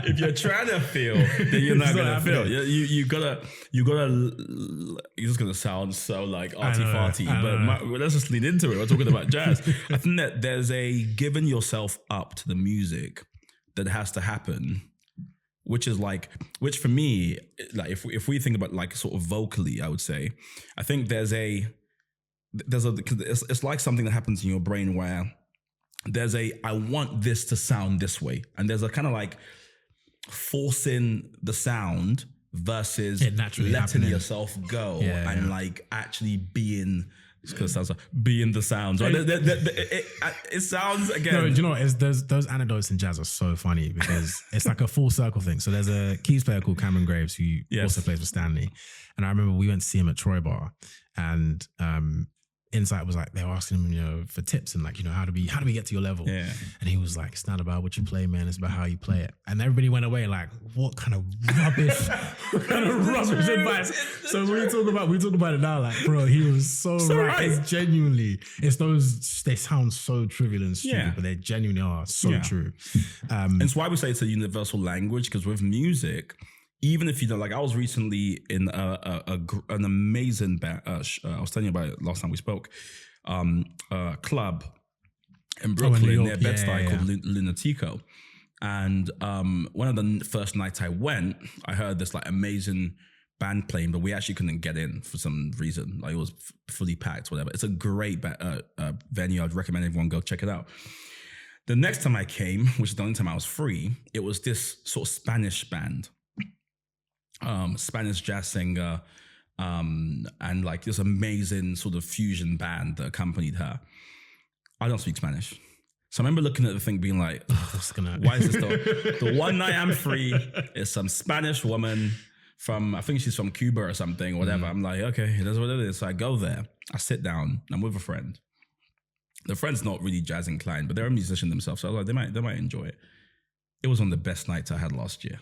if you're trying to feel, then you're not gonna feel. You gotta. It's just gonna sound so like arty-farty, but let's just lean into it. We're talking about jazz. I think that there's a giving yourself up to the music that has to happen, which for me, like if we think about like sort of vocally, I would say, I think it's like something that happens in your brain where I want this to sound this way. And there's a kind of like forcing the sound versus letting yourself go and like actually being, because it sounds like being the sounds, right? It sounds, again. No, do you know what? Those anecdotes in jazz are so funny because it's like a full circle thing. So there's a keys player called Cameron Graves who also plays with Stanley. And I remember we went to see him at Troy Bar, and insight was like they were asking him, you know, for tips and like, you know, how do we get to your level? Yeah. And he was like, it's not about what you play, man. It's about how you play it. And everybody went away like, what kind of rubbish, advice? So we talk about it now, like, bro, he was so right. It's genuinely, they sound so trivial and stupid, but they genuinely are so true. And it's why we say it's a universal language, because with music, even if you don't, like, I was recently in an amazing band. I was telling you about it last time we spoke. Club in Brooklyn near Bed-Stuy called Lunatico. And one of the first nights I went, I heard this like amazing band playing, but we actually couldn't get in for some reason. Like, it was fully packed, whatever. It's a great venue. I'd recommend everyone go check it out. The next time I came, which is the only time I was free, it was this sort of Spanish band. Spanish jazz singer, and like this amazing sort of fusion band that accompanied her. I don't speak Spanish. So I remember looking at the thing being like, why is this the one night I'm free is some Spanish woman from, I think she's from Cuba or something, or whatever. I'm like, okay, that's what it is. So I go there, I sit down, I'm with a friend. The friend's not really jazz inclined, but they're a musician themselves. So I was like, they might enjoy it. It was one of the best nights I had last year.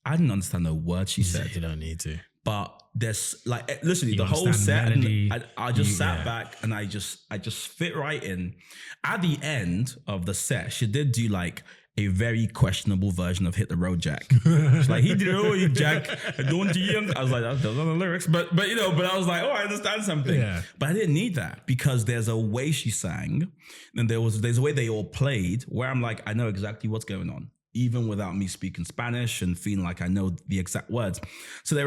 I didn't understand a word she said. You don't need to. But there's like literally the whole set. Melody, and I just sat back and I just fit right in. At the end of the set, she did do like a very questionable version of Hit the Road Jack. She's like, he did it all, Jack. Don't you? I was like, those are the lyrics. But you know, but I was like, oh, I understand something. Yeah. But I didn't need that, because there's a way she sang, and there's a way they all played where I'm like, I know exactly what's going on, even without me speaking Spanish and feeling like I know the exact words. So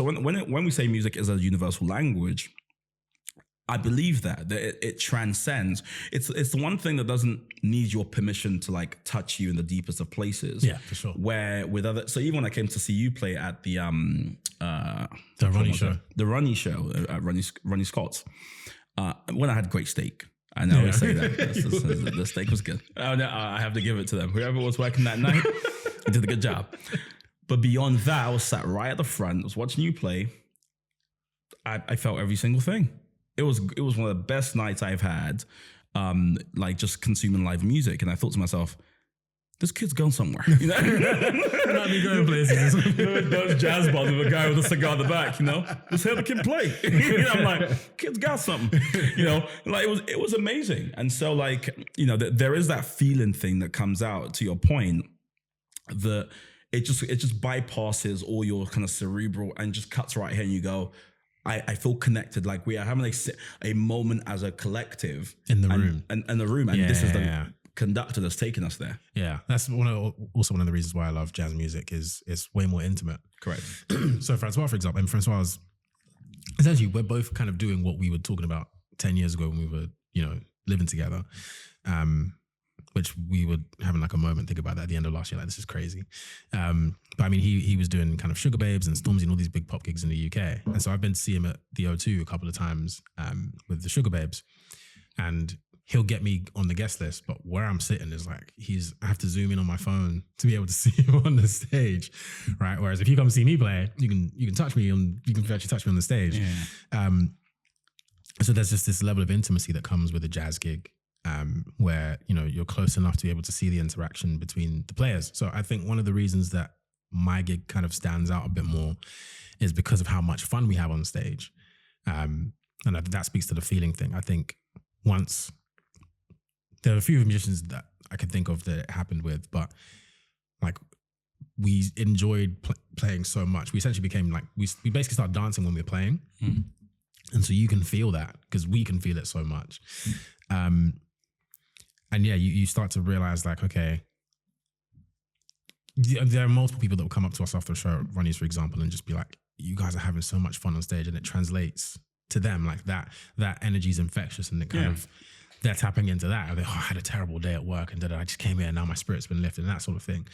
when we say music is a universal language, I believe that it transcends. It's the one thing that doesn't need your permission to like touch you in the deepest of places. Yeah, for sure. Where with other, so even when I came to see you play at the Ronnie show at Ronnie Scott's, when I had great steak. I always say that. The steak was good. I have to give it to them. Whoever was working that night did a good job. But beyond that, I was sat right at the front. I was watching you play. I felt every single thing. It was one of the best nights I've had, like just consuming live music. And I thought to myself, this kid's gone somewhere. You know? Might be going places. Those jazz bars with a guy with a cigar in the back, you know? Let's hear the kid play. You know, I'm like, kid's got something. You know, like it was amazing. And so like, you know, there is that feeling thing that comes out, to your point, that it just bypasses all your kind of cerebral and just cuts right here, and you go, I feel connected. Like we are having a moment as a collective in the room. And the room. And this is the conductor that's taking us there. Yeah, that's also one of the reasons why I love jazz music is it's way more intimate. Correct. So Francois, for example, and Francois, essentially we're both kind of doing what we were talking about 10 years ago when we were, you know, living together, which we were having like a moment, think about that at the end of last year, like this is crazy. But I mean, he was doing kind of Sugar Babes and Stormzy and all these big pop gigs in the UK. And so I've been to see him at the O2 a couple of times with the Sugar Babes, and he'll get me on the guest list, but where I'm sitting is like, I have to zoom in on my phone to be able to see him on the stage, right? Whereas if you come see me play, you can touch me you can actually touch me on the stage. Yeah. So there's just this level of intimacy that comes with a jazz gig, where, you know, you're close enough to be able to see the interaction between the players. So I think one of the reasons that my gig kind of stands out a bit more is because of how much fun we have on stage. And that speaks to the feeling thing. I think once, there are a few musicians that I can think of that it happened with, but like we enjoyed playing so much. We essentially became like, we basically started dancing when we were playing. Mm-hmm. And so you can feel that because we can feel it so much. And yeah, you start to realize like, okay, there are multiple people that will come up to us after a show at Ronnie's, for example, and just be like, you guys are having so much fun on stage, and it translates to them like that energy is infectious, and it kind of, they're tapping into that. Like, I had a terrible day at work and I just came here and now my spirit's been lifted and that sort of thing.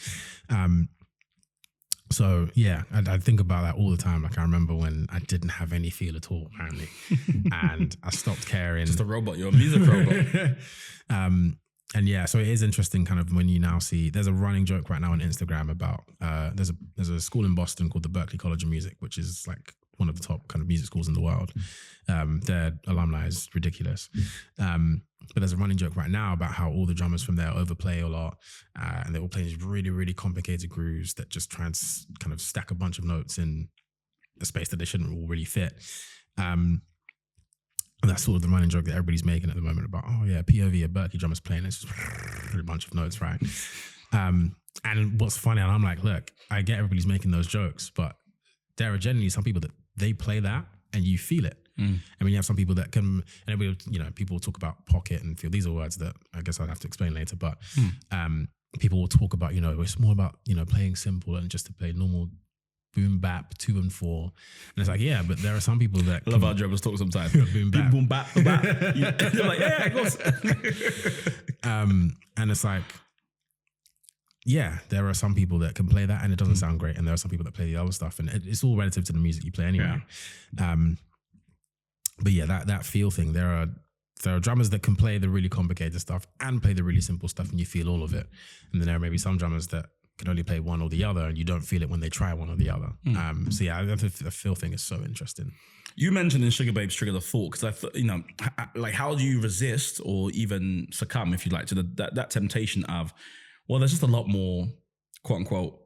So yeah, I think about that all the time. Like I remember when I didn't have any feel at all, apparently, and I stopped caring. Just a robot. You're a music robot. And yeah, so it is interesting kind of when you now see, there's a running joke right now on Instagram about, there's a school in Boston called the Berklee College of Music, which is like one of the top kind of music schools in the world. Their alumni is ridiculous. But there's a running joke right now about how all the drummers from there overplay a lot, and they all play these really, really complicated grooves that just try and kind of stack a bunch of notes in a space that they shouldn't all really fit. And that's sort of the running joke that everybody's making at the moment about, oh yeah, POV, a Berkeley drummer's playing, it's just a bunch of notes, right? And what's funny, and I'm like, look, I get everybody's making those jokes, but there are generally some people that they play that and you feel it. I mean, you have some people that can, and everybody, you know, people will talk about pocket and feel. These are words that I guess I'd have to explain later, but people will talk about, you know, it's more about, you know, playing simple and just to play normal boom bap 2 and 4. And it's like, yeah, but there are some people that love our drummers talk sometimes. boom bap. Boom bap, boom bap. You're like, yeah, of course. And it's like, yeah, there are some people that can play that and it doesn't sound great, and there are some people that play the other stuff, and it's all relative to the music you play anyway. But yeah, that feel thing, there are drummers that can play the really complicated stuff and play the really simple stuff, and you feel all of it. And then there are maybe some drummers that can only play one or the other, and you don't feel it when they try one or the other. So yeah, the feel thing is so interesting. You mentioned in Sugar Babes Trigger the Thought, because I thought, you know, like, how do you resist or even succumb, if you like, to that temptation of, well, there's just a lot more, quote unquote,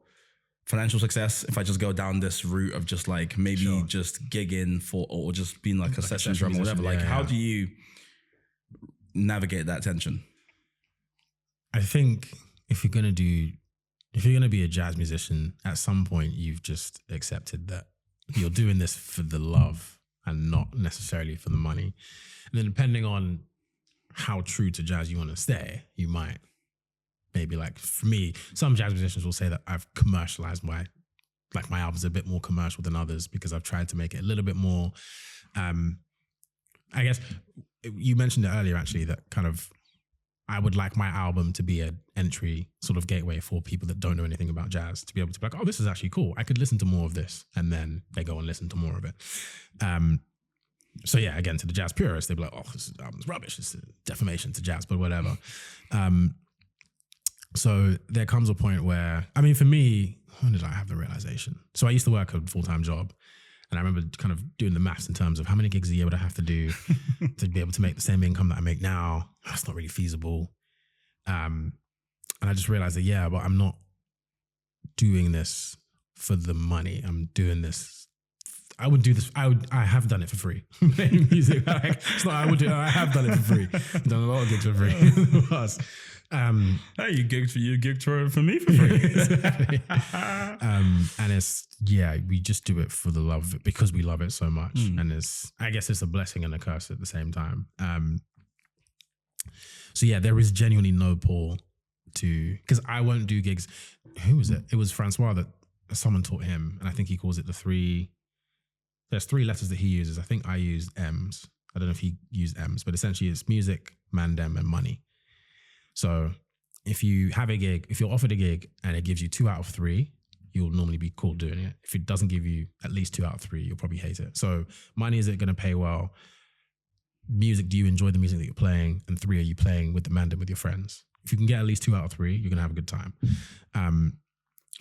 financial success if I just go down this route of just like maybe just gigging for, or just being like a session drummer or whatever. Like, how do you navigate that tension? I think if you're gonna be a jazz musician, at some point you've just accepted that you're doing this for the love and not necessarily for the money. And then depending on how true to jazz you want to stay, you might maybe, like, for me, some jazz musicians will say that I've commercialized my albums a bit more commercial than others because I've tried to make it a little bit more, I guess you mentioned it earlier actually, that kind of I would like my album to be an entry sort of gateway for people that don't know anything about jazz, to be able to be like, oh, this is actually cool. I could listen to more of this. And then they go and listen to more of it. So yeah, again, to the jazz purists, they'd be like, oh, this album's rubbish. It's a defamation to jazz, but whatever. So there comes a point where, I mean, for me, when did I have the realization? So I used to work a full-time job, and I remember kind of doing the maths in terms of how many gigs a year would I have to do to be able to make the same income that I make now. That's not really feasible. And I just realized that, yeah, but I'm not doing this for the money. I'm doing this. I would do this. I have done it for free. Playing music. Like, it's not I would do it. I have done it for free. I've done a lot of gigs for free. Hey, you gigged for me for free. Exactly. And it's, yeah, we just do it for the love of it because we love it so much. And I guess it's a blessing and a curse at the same time. So yeah, there is genuinely no pull because I won't do gigs. Who was it? It was Francois that someone taught him, and I think he calls it there's 3 letters that he uses. I think I used M's. I don't know if he used M's, but essentially it's music, mandem, and money. So if you have a gig, if you're offered a gig and it gives you 2 out of 3, you'll normally be cool doing it. If it doesn't give you at least 2 out of 3, you'll probably hate it. So money, is it going to pay well? Music, do you enjoy the music that you're playing? And 3, are you playing with the mandem with your friends? If you can get at least 2 out of 3, you're going to have a good time.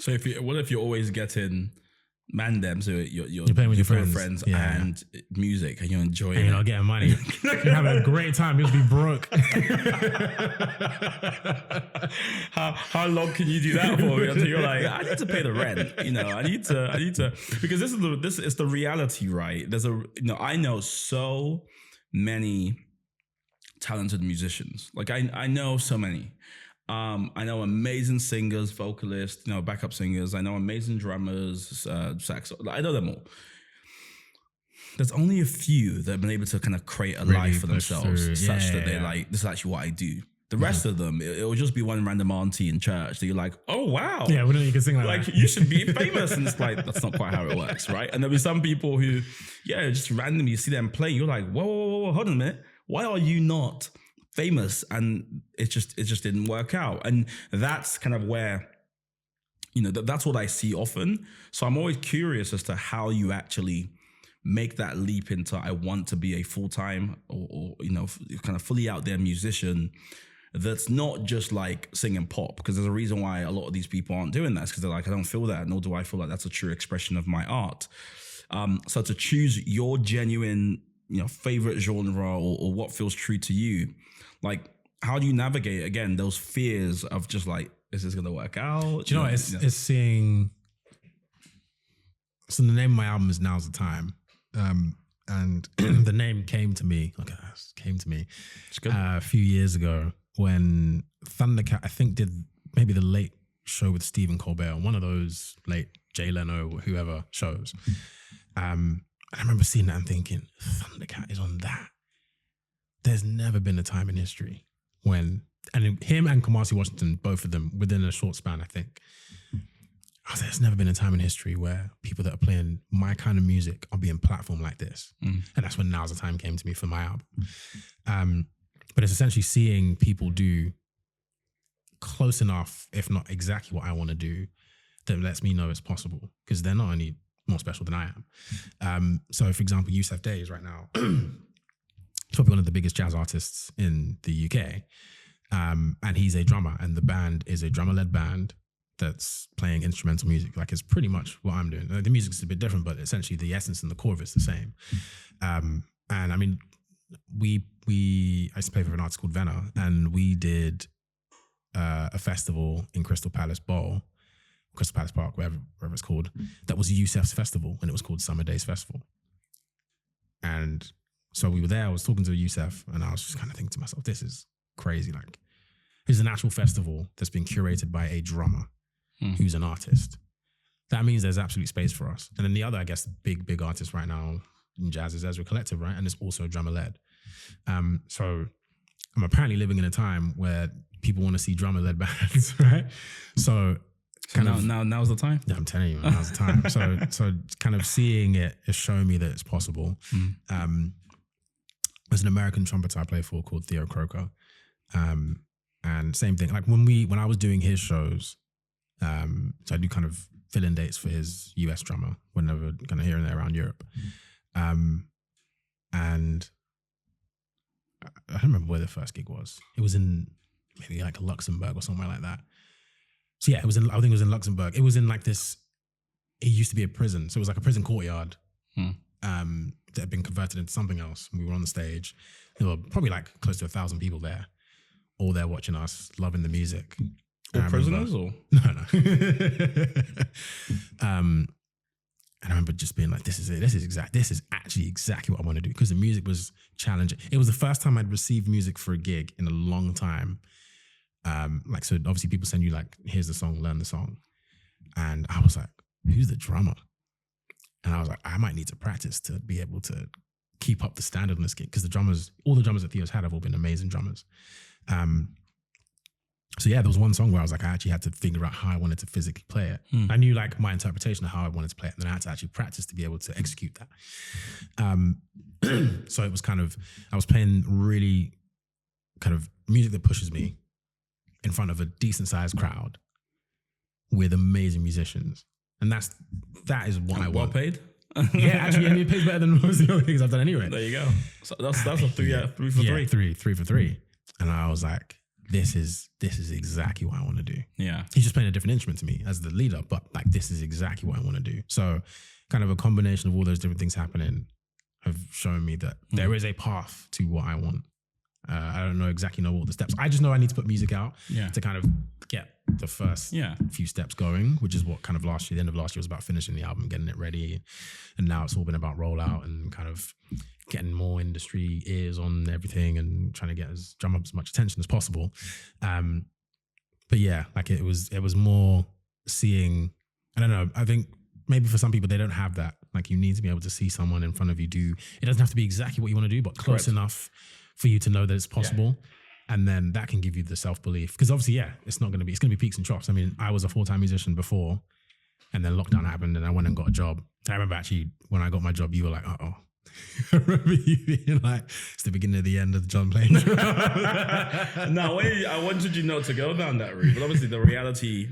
So what if you're always getting mandem, so you're playing with your friends and music, and you're enjoying it. And you're not getting money. You're having a great time. You'll be broke. How long can you do that for? Until you're like, I need to pay the rent. You know, I need to because this is the reality, right? I know so many talented musicians. Like I know so many. I know amazing singers, vocalists, backup singers. I know amazing drummers, sax. I know them all. There's only a few that have been able to kind of create a life for themselves, such that they're like, this is actually what I do. The rest of them, it'll just be one random auntie in church that you're like, oh, wow. Yeah, we don't you can sing like that. You should be famous. And it's like, that's not quite how it works, right? And there'll be some people who, just randomly you see them play. You're like, whoa, hold on a minute. Why are you not famous? And it just didn't work out. And that's kind of where, that's what I see often. So I'm always curious as to how you actually make that leap into, I want to be a full-time or kind of fully out there musician that's not just like singing pop, because there's a reason why a lot of these people aren't doing that, because they're like, I don't feel that, nor do I feel like that's a true expression of my art. So to choose your genuine, favorite genre or what feels true to you, like how do you navigate again those fears of just like, is this gonna work out? Do you know what? It's seeing. So the name of my album is Now's the Time. And the name came to me a few years ago when Thundercat, I think, did maybe the late show with Stephen Colbert, one of those late Jay Leno or whoever shows. And I remember seeing that and thinking, Thundercat is on that. There's never been a time in history when, and him and Kamasi Washington, both of them within a short span, I think. I was like, there's never been a time in history where people that are playing my kind of music are being platformed like this. And that's when Now's the Time came to me for my album. But it's essentially seeing people do close enough, if not exactly what I want to do, that lets me know it's possible, because they're not only more special than I am. So for example, Yusuf Day is right now probably one of the biggest jazz artists in the UK. And he's a drummer, and the band is a drummer-led band that's playing instrumental music. Like, it's pretty much what I'm doing. The music's a bit different, but essentially the essence and the core of it's the same. And I mean, I used to play for an artist called Venner, and we did a festival in Crystal Palace Park, wherever it's called, that was Yusef's festival, and it was called Summer Days Festival. And so we were there, I was talking to Yusef, and I was just kind of thinking to myself, this is crazy. Like, it's an actual festival that's been curated by a drummer who's an artist. That means there's absolute space for us. And then the other, I guess, big artist right now in jazz is Ezra Collective, right? And it's also drummer-led. So I'm apparently living in a time where people want to see drummer-led bands, right? So now's the time. Yeah, I'm telling you, now's the time. So kind of seeing it is showing me that it's possible. There's an American trumpeter I play for called Theo Croker. And same thing, like when I was doing his shows, so I do kind of fill-in dates for his US drummer whenever kind of here and there around Europe. And I don't remember where the first gig was. It was in maybe like Luxembourg or somewhere like that. So yeah, I think it was in Luxembourg. It was in like this, it used to be a prison. So it was like a prison courtyard that had been converted into something else. We were on the stage. There were probably like close to 1,000 people there, all there watching us, loving the music. All prisoners or? No. And I remember just being like, this is it. This is actually exactly what I want to do, because the music was challenging. It was the first time I'd received music for a gig in a long time. Like, so obviously people send you like, here's the song, learn the song. And I was like, who's the drummer? And I was like, I might need to practice to be able to keep up the standard on this gig, because all the drummers that Theo's had have all been amazing drummers. So yeah, there was one song where I was like, I actually had to figure out how I wanted to physically play it. I knew like my interpretation of how I wanted to play it, and then I had to actually practice to be able to execute that. So it was kind of, I was playing really kind of music that pushes me in front of a decent sized crowd with amazing musicians. And that is what I want. Well paid? Yeah, actually, it pays better than most of the other things I've done anyway. There you go. So that's a three for three. Yeah, three for three. And I was like, this is exactly what I want to do. Yeah. He's just playing a different instrument to me as the leader, but like, this is exactly what I want to do. So kind of a combination of all those different things happening have shown me that there is a path to what I want. I don't exactly know all the steps. I just know I need to put music out to kind of get the first few steps going, which is what kind of the end of last year was about, finishing the album, getting it ready. And now it's all been about rollout and kind of getting more industry ears on everything and trying to get drum up as much attention as possible. But yeah, like it was more seeing, I don't know, I think maybe for some people, they don't have that. Like, you need to be able to see someone in front of you do, it doesn't have to be exactly what you want to do, but close enough for you to know that it's possible. Yeah. And then that can give you the self-belief. Because obviously, it's going to be peaks and troughs. I mean, I was a full-time musician before, and then lockdown happened and I went and got a job. And I remember actually when I got my job, you were like, uh-oh. I remember you being like, it's the beginning of the end of the John playing. No, I wanted you not to go down that route. But obviously the reality,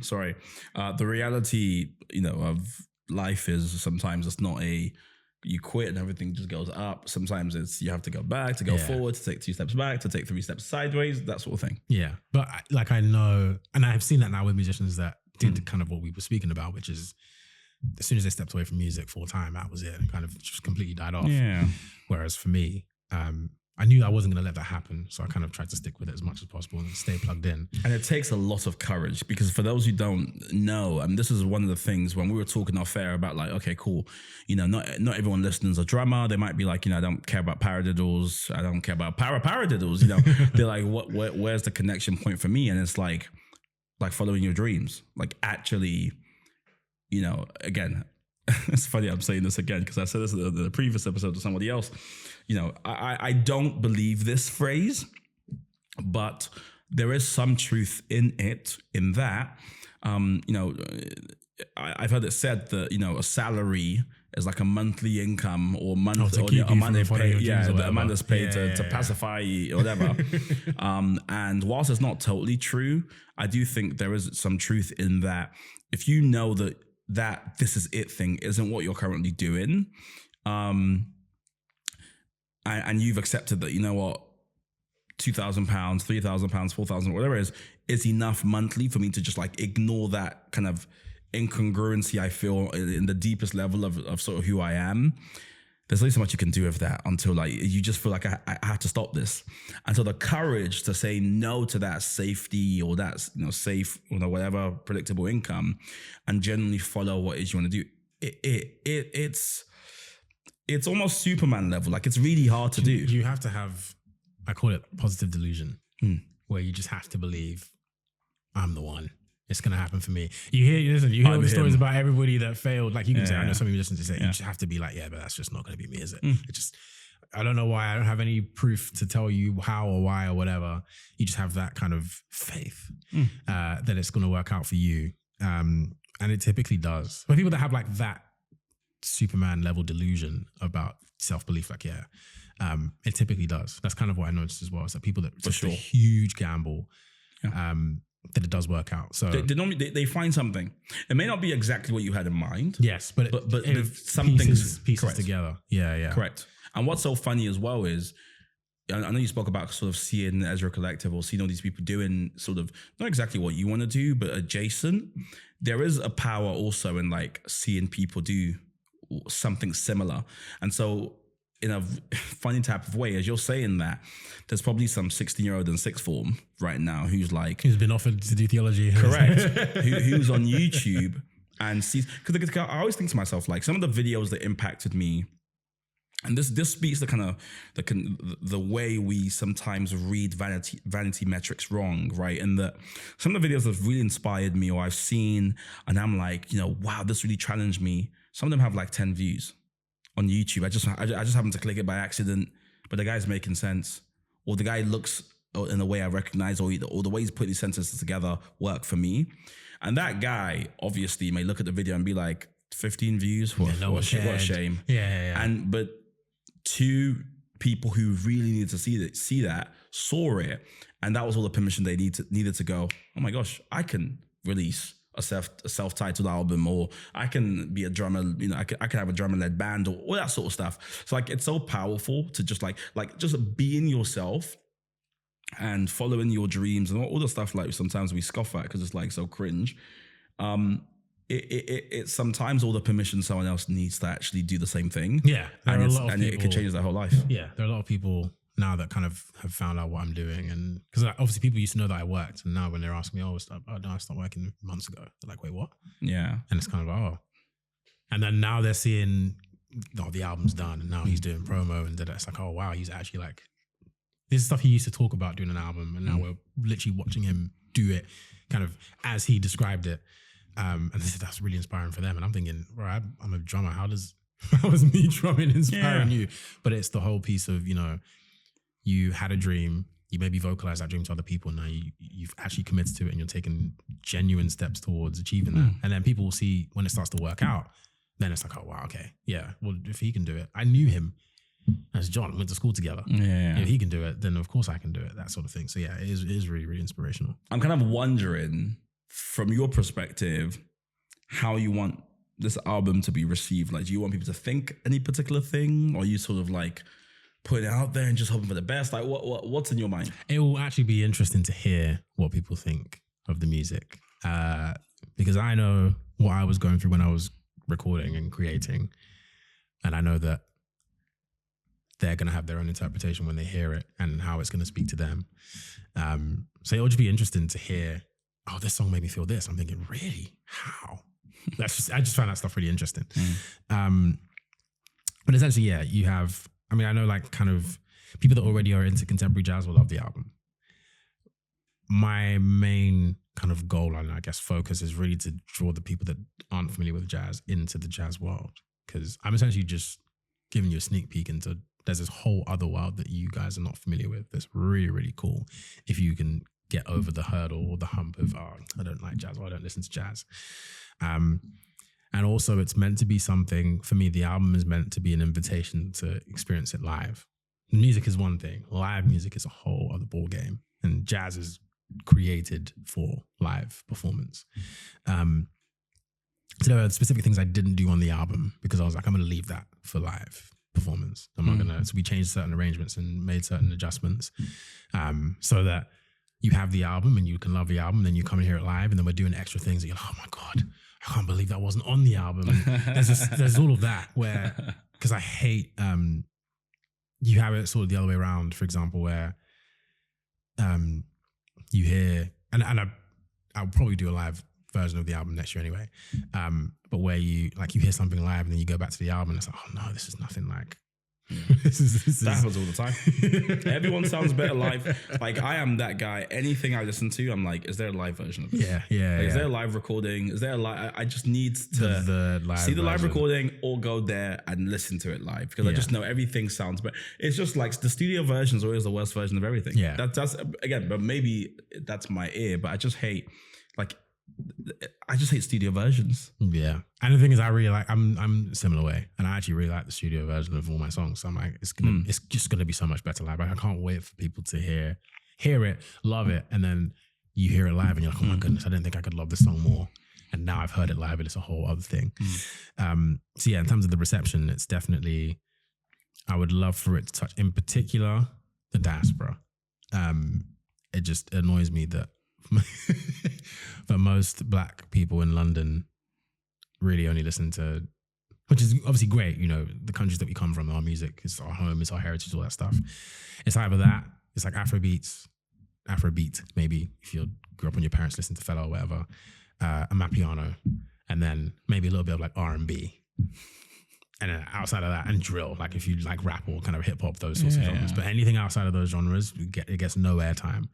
of life is sometimes it's not you quit and everything just goes up. Sometimes it's you have to go back, to go forward, to take 2 steps back, to take 3 steps sideways, that sort of thing. Yeah. But I know, and I have seen that now with musicians that did kind of what we were speaking about, which is as soon as they stepped away from music full time, that was it. And kind of just completely died off. Yeah. Whereas for me, I knew I wasn't going to let that happen. So I kind of tried to stick with it as much as possible and stay plugged in. And it takes a lot of courage, because for those who don't know, and this is one of the things when we were talking off air about like, okay, cool, you know, not everyone listening's a drummer. They might be like, you know, I don't care about paradiddles. I don't care about paradiddles. You know, they're like, where's the connection point for me? And it's like following your dreams, like actually, you know, again, it's funny I'm saying this again because I said this in the previous episode to somebody else. You know, I don't believe this phrase, but there is some truth in it, in that, you know, I've heard it said that, you know, a salary is like a monthly income or month, or a money paid, the amount that's paid to pacify or whatever. And whilst it's not totally true, I do think there is some truth in that. If you know that this is it thing isn't what you're currently doing, and you've accepted that, you know what, £2,000, £3,000, 4,000, whatever it is enough monthly for me to just like ignore that kind of incongruency I feel in the deepest level of sort of who I am. There's only so much you can do with that until like you just feel like I have to stop this. And so the courage to say no to that safety or that, you know, safe, you know, whatever predictable income, and genuinely follow what it is you want to do. It's almost Superman level. Like it's really hard to do. You have to have, I call it positive delusion, where you just have to believe I'm the one. It's going to happen for me. You hear all the stories about everybody that failed. Like you can say, I know some people listen to say, you just have to be like, yeah, but that's just not going to be me, is it? It just, I don't know why. I don't have any proof to tell you how or why or whatever. You just have that kind of faith that it's going to work out for you. And it typically does. For people that have like that Superman level delusion about self-belief, like, it typically does. That's kind of what I noticed as well. Is that people that just a huge gamble, that it does work out. So they find something. It may not be exactly what you had in mind. Yes, but something pieces together. Yeah. Correct. And what's so funny as well is, I know you spoke about sort of seeing Ezra Collective or seeing all these people doing sort of not exactly what you want to do, but adjacent. There is a power also in like seeing people do something similar. And so in a funny type of way, as you're saying that, there's probably some 16-year-old in sixth form right now who's been offered to do theology. Correct. who's on YouTube and sees, because I always think to myself, like some of the videos that impacted me, and this speaks to kind of the way we sometimes read vanity metrics wrong, right? And that some of the videos that have really inspired me or I've seen, and I'm like, you know, wow, this really challenged me. Some of them have like 10 views on YouTube. I just happened to click it by accident, but the guy's making sense, or the guy looks in a way I recognize, or the way he's putting these sentences together work for me. And that guy obviously may look at the video and be like, 15 views, what a shame. Yeah. But two people who really needed to see that saw it, and that was all the permission they needed to go, oh my gosh, I can release a self-titled album, or I can be a drummer, you know, I can have a drummer-led band, or all that sort of stuff. So like, it's so powerful to just like just being yourself and following your dreams and all the stuff like sometimes we scoff at because it's like so cringe. It's sometimes all the permission someone else needs to actually do the same thing. Yeah, it can change their whole life. Yeah, there are a lot of people now that kind of have found out what I'm doing, and because obviously people used to know that I worked, and now when they're asking me, I stopped working months ago. They're like, wait, what? Yeah, and it's kind of like, and then now they're seeing, the album's done, and now he's doing promo, and it's like, oh wow, he's actually like, this is stuff he used to talk about doing an album, and now we're literally watching him do it, kind of as he described it, and that's really inspiring for them. And I'm thinking, right, I'm a drummer. How is me drumming inspiring you? But it's the whole piece of, you know, you had a dream, you maybe vocalize that dream to other people, and now you've actually committed to it, and you're taking genuine steps towards achieving that. And then people will see when it starts to work out, then it's like, oh wow, okay, yeah, well, if he can do it, I knew him as John, went to school together. Yeah. If he can do it, then of course I can do it, that sort of thing. So yeah, it is really, really inspirational. I'm kind of wondering, from your perspective, how you want this album to be received. Like, do you want people to think any particular thing, or are you sort of like putting it out there and just hoping for the best? Like, what's in your mind? It will actually be interesting to hear what people think of the music, because I know what I was going through when I was recording and creating. And I know that they're going to have their own interpretation when they hear it and how it's going to speak to them. So it'll just be interesting to hear, oh, this song made me feel this. I'm thinking, really? How? I just found that stuff really interesting. But essentially, yeah, you have, I mean, I know like kind of people that already are into contemporary jazz will love the album. My main kind of goal and I guess focus is really to draw the people that aren't familiar with jazz into the jazz world. Because I'm essentially just giving you a sneak peek into, there's this whole other world that you guys are not familiar with. That's really, really cool. If you can get over the hurdle or the hump of, oh, I don't like jazz or I don't listen to jazz. And also it's meant to be something, for me, the album is meant to be an invitation to experience it live. Music is one thing. Live music is a whole other ball game. And jazz is created for live performance. So there are specific things I didn't do on the album because I was like, I'm going to leave that for live performance. I'm not going to, so we changed certain arrangements and made certain adjustments so that you have the album and you can love the album, then you come and hear it live, and then we're doing extra things and you're like, oh my God, I can't believe that wasn't on the album. There's all of that where, because I hate, you have it sort of the other way around, for example, where you hear, and I'll probably do a live version of the album next year anyway, but where you hear something live and then you go back to the album and it's like, oh no, this is nothing like. That happens all the time. Everyone sounds better live. Like I am that guy. Anything I listen to, I'm like, is there a live version of this? Yeah. Is there a live recording? Is there a live? I just need to see the live recording or go there and listen to it live because I just know everything sounds better. It's just like the studio version is always the worst version of everything. Yeah, that's again, but maybe that's my ear. But I just hate studio versions. Yeah. And the thing is, I really like, I'm a similar way. And I actually really like the studio version of all my songs. So I'm like, it's just going to be so much better live. I can't wait for people to hear it, love it. And then you hear it live and you're like, oh my goodness, I didn't think I could love this song more. And now I've heard it live and it's a whole other thing. So yeah, in terms of the reception, it's definitely, I would love for it to touch, in particular, the diaspora. It just annoys me that but most black people in London really only listen to, which is obviously great, you know, the countries that we come from, our music is our home, it's our heritage, all that stuff. It's either that, it's like Afrobeat, maybe if you grew up on your parents listening to Fela or whatever, Amapiano, and then maybe a little bit of like R&B. And then outside of that, and drill, like if you like rap or kind of hip hop, those sorts of genres. But anything outside of those genres, it gets no airtime.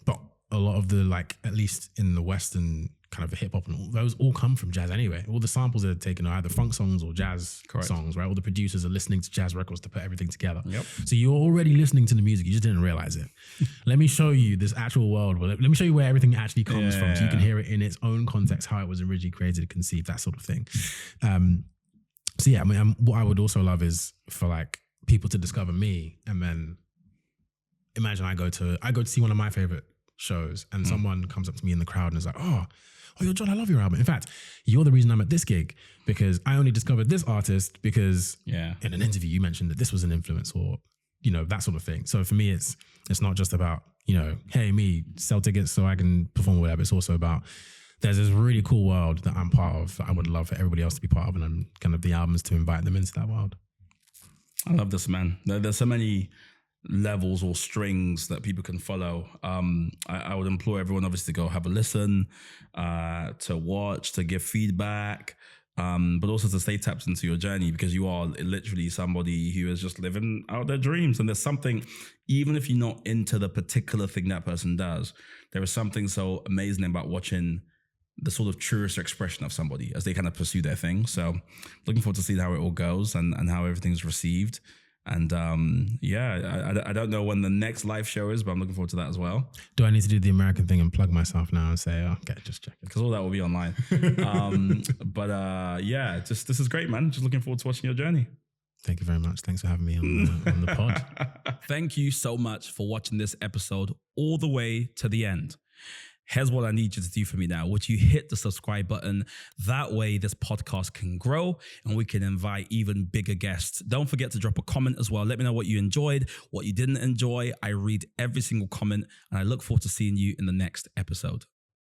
But a lot of the, like, at least in the Western kind of hip hop and all, those all come from jazz anyway. All the samples are taken are either funk songs or jazz songs, right? All the producers are listening to jazz records to put everything together. Yep. So you're already listening to the music, you just didn't realize it. Let me show you this actual world. Let me show you where everything actually comes from, so you can hear it in its own context, how it was originally created, conceived, that sort of thing. So yeah, I mean, what I would also love is for like people to discover me, and then imagine I go to see one of my favorite shows and someone comes up to me in the crowd and is like, oh, you're Jon, I love your album. In fact, you're the reason I'm at this gig because I only discovered this artist because in an interview you mentioned that this was an influence, or, you know, that sort of thing. So for me, it's not just about, you know, hey, me, sell tickets so I can perform or whatever. It's also about, there's this really cool world that I'm part of that I would love for everybody else to be part of, and I'm kind of the albums to invite them into that world. I love this, man. There's so many levels or strings that people can follow. I would implore everyone obviously to go have a listen, to watch, to give feedback, but also to stay tapped into your journey, because you are literally somebody who is just living out their dreams. And there's something, even if you're not into the particular thing that person does, there is something so amazing about watching the sort of truest expression of somebody as they kind of pursue their thing. So looking forward to see how it all goes and how everything's received. And I don't know when the next live show is, but I'm looking forward to that as well. Do I need to do the American thing and plug myself now and say, okay, just check it? Because all that will be online. This is great, man. Just looking forward to watching your journey. Thank you very much. Thanks for having me on the pod. Thank you so much for watching this episode all the way to the end. Here's what I need you to do for me now. Would you hit the subscribe button? That way this podcast can grow and we can invite even bigger guests. Don't forget to drop a comment as well. Let me know what you enjoyed, what you didn't enjoy. I read every single comment, and I look forward to seeing you in the next episode.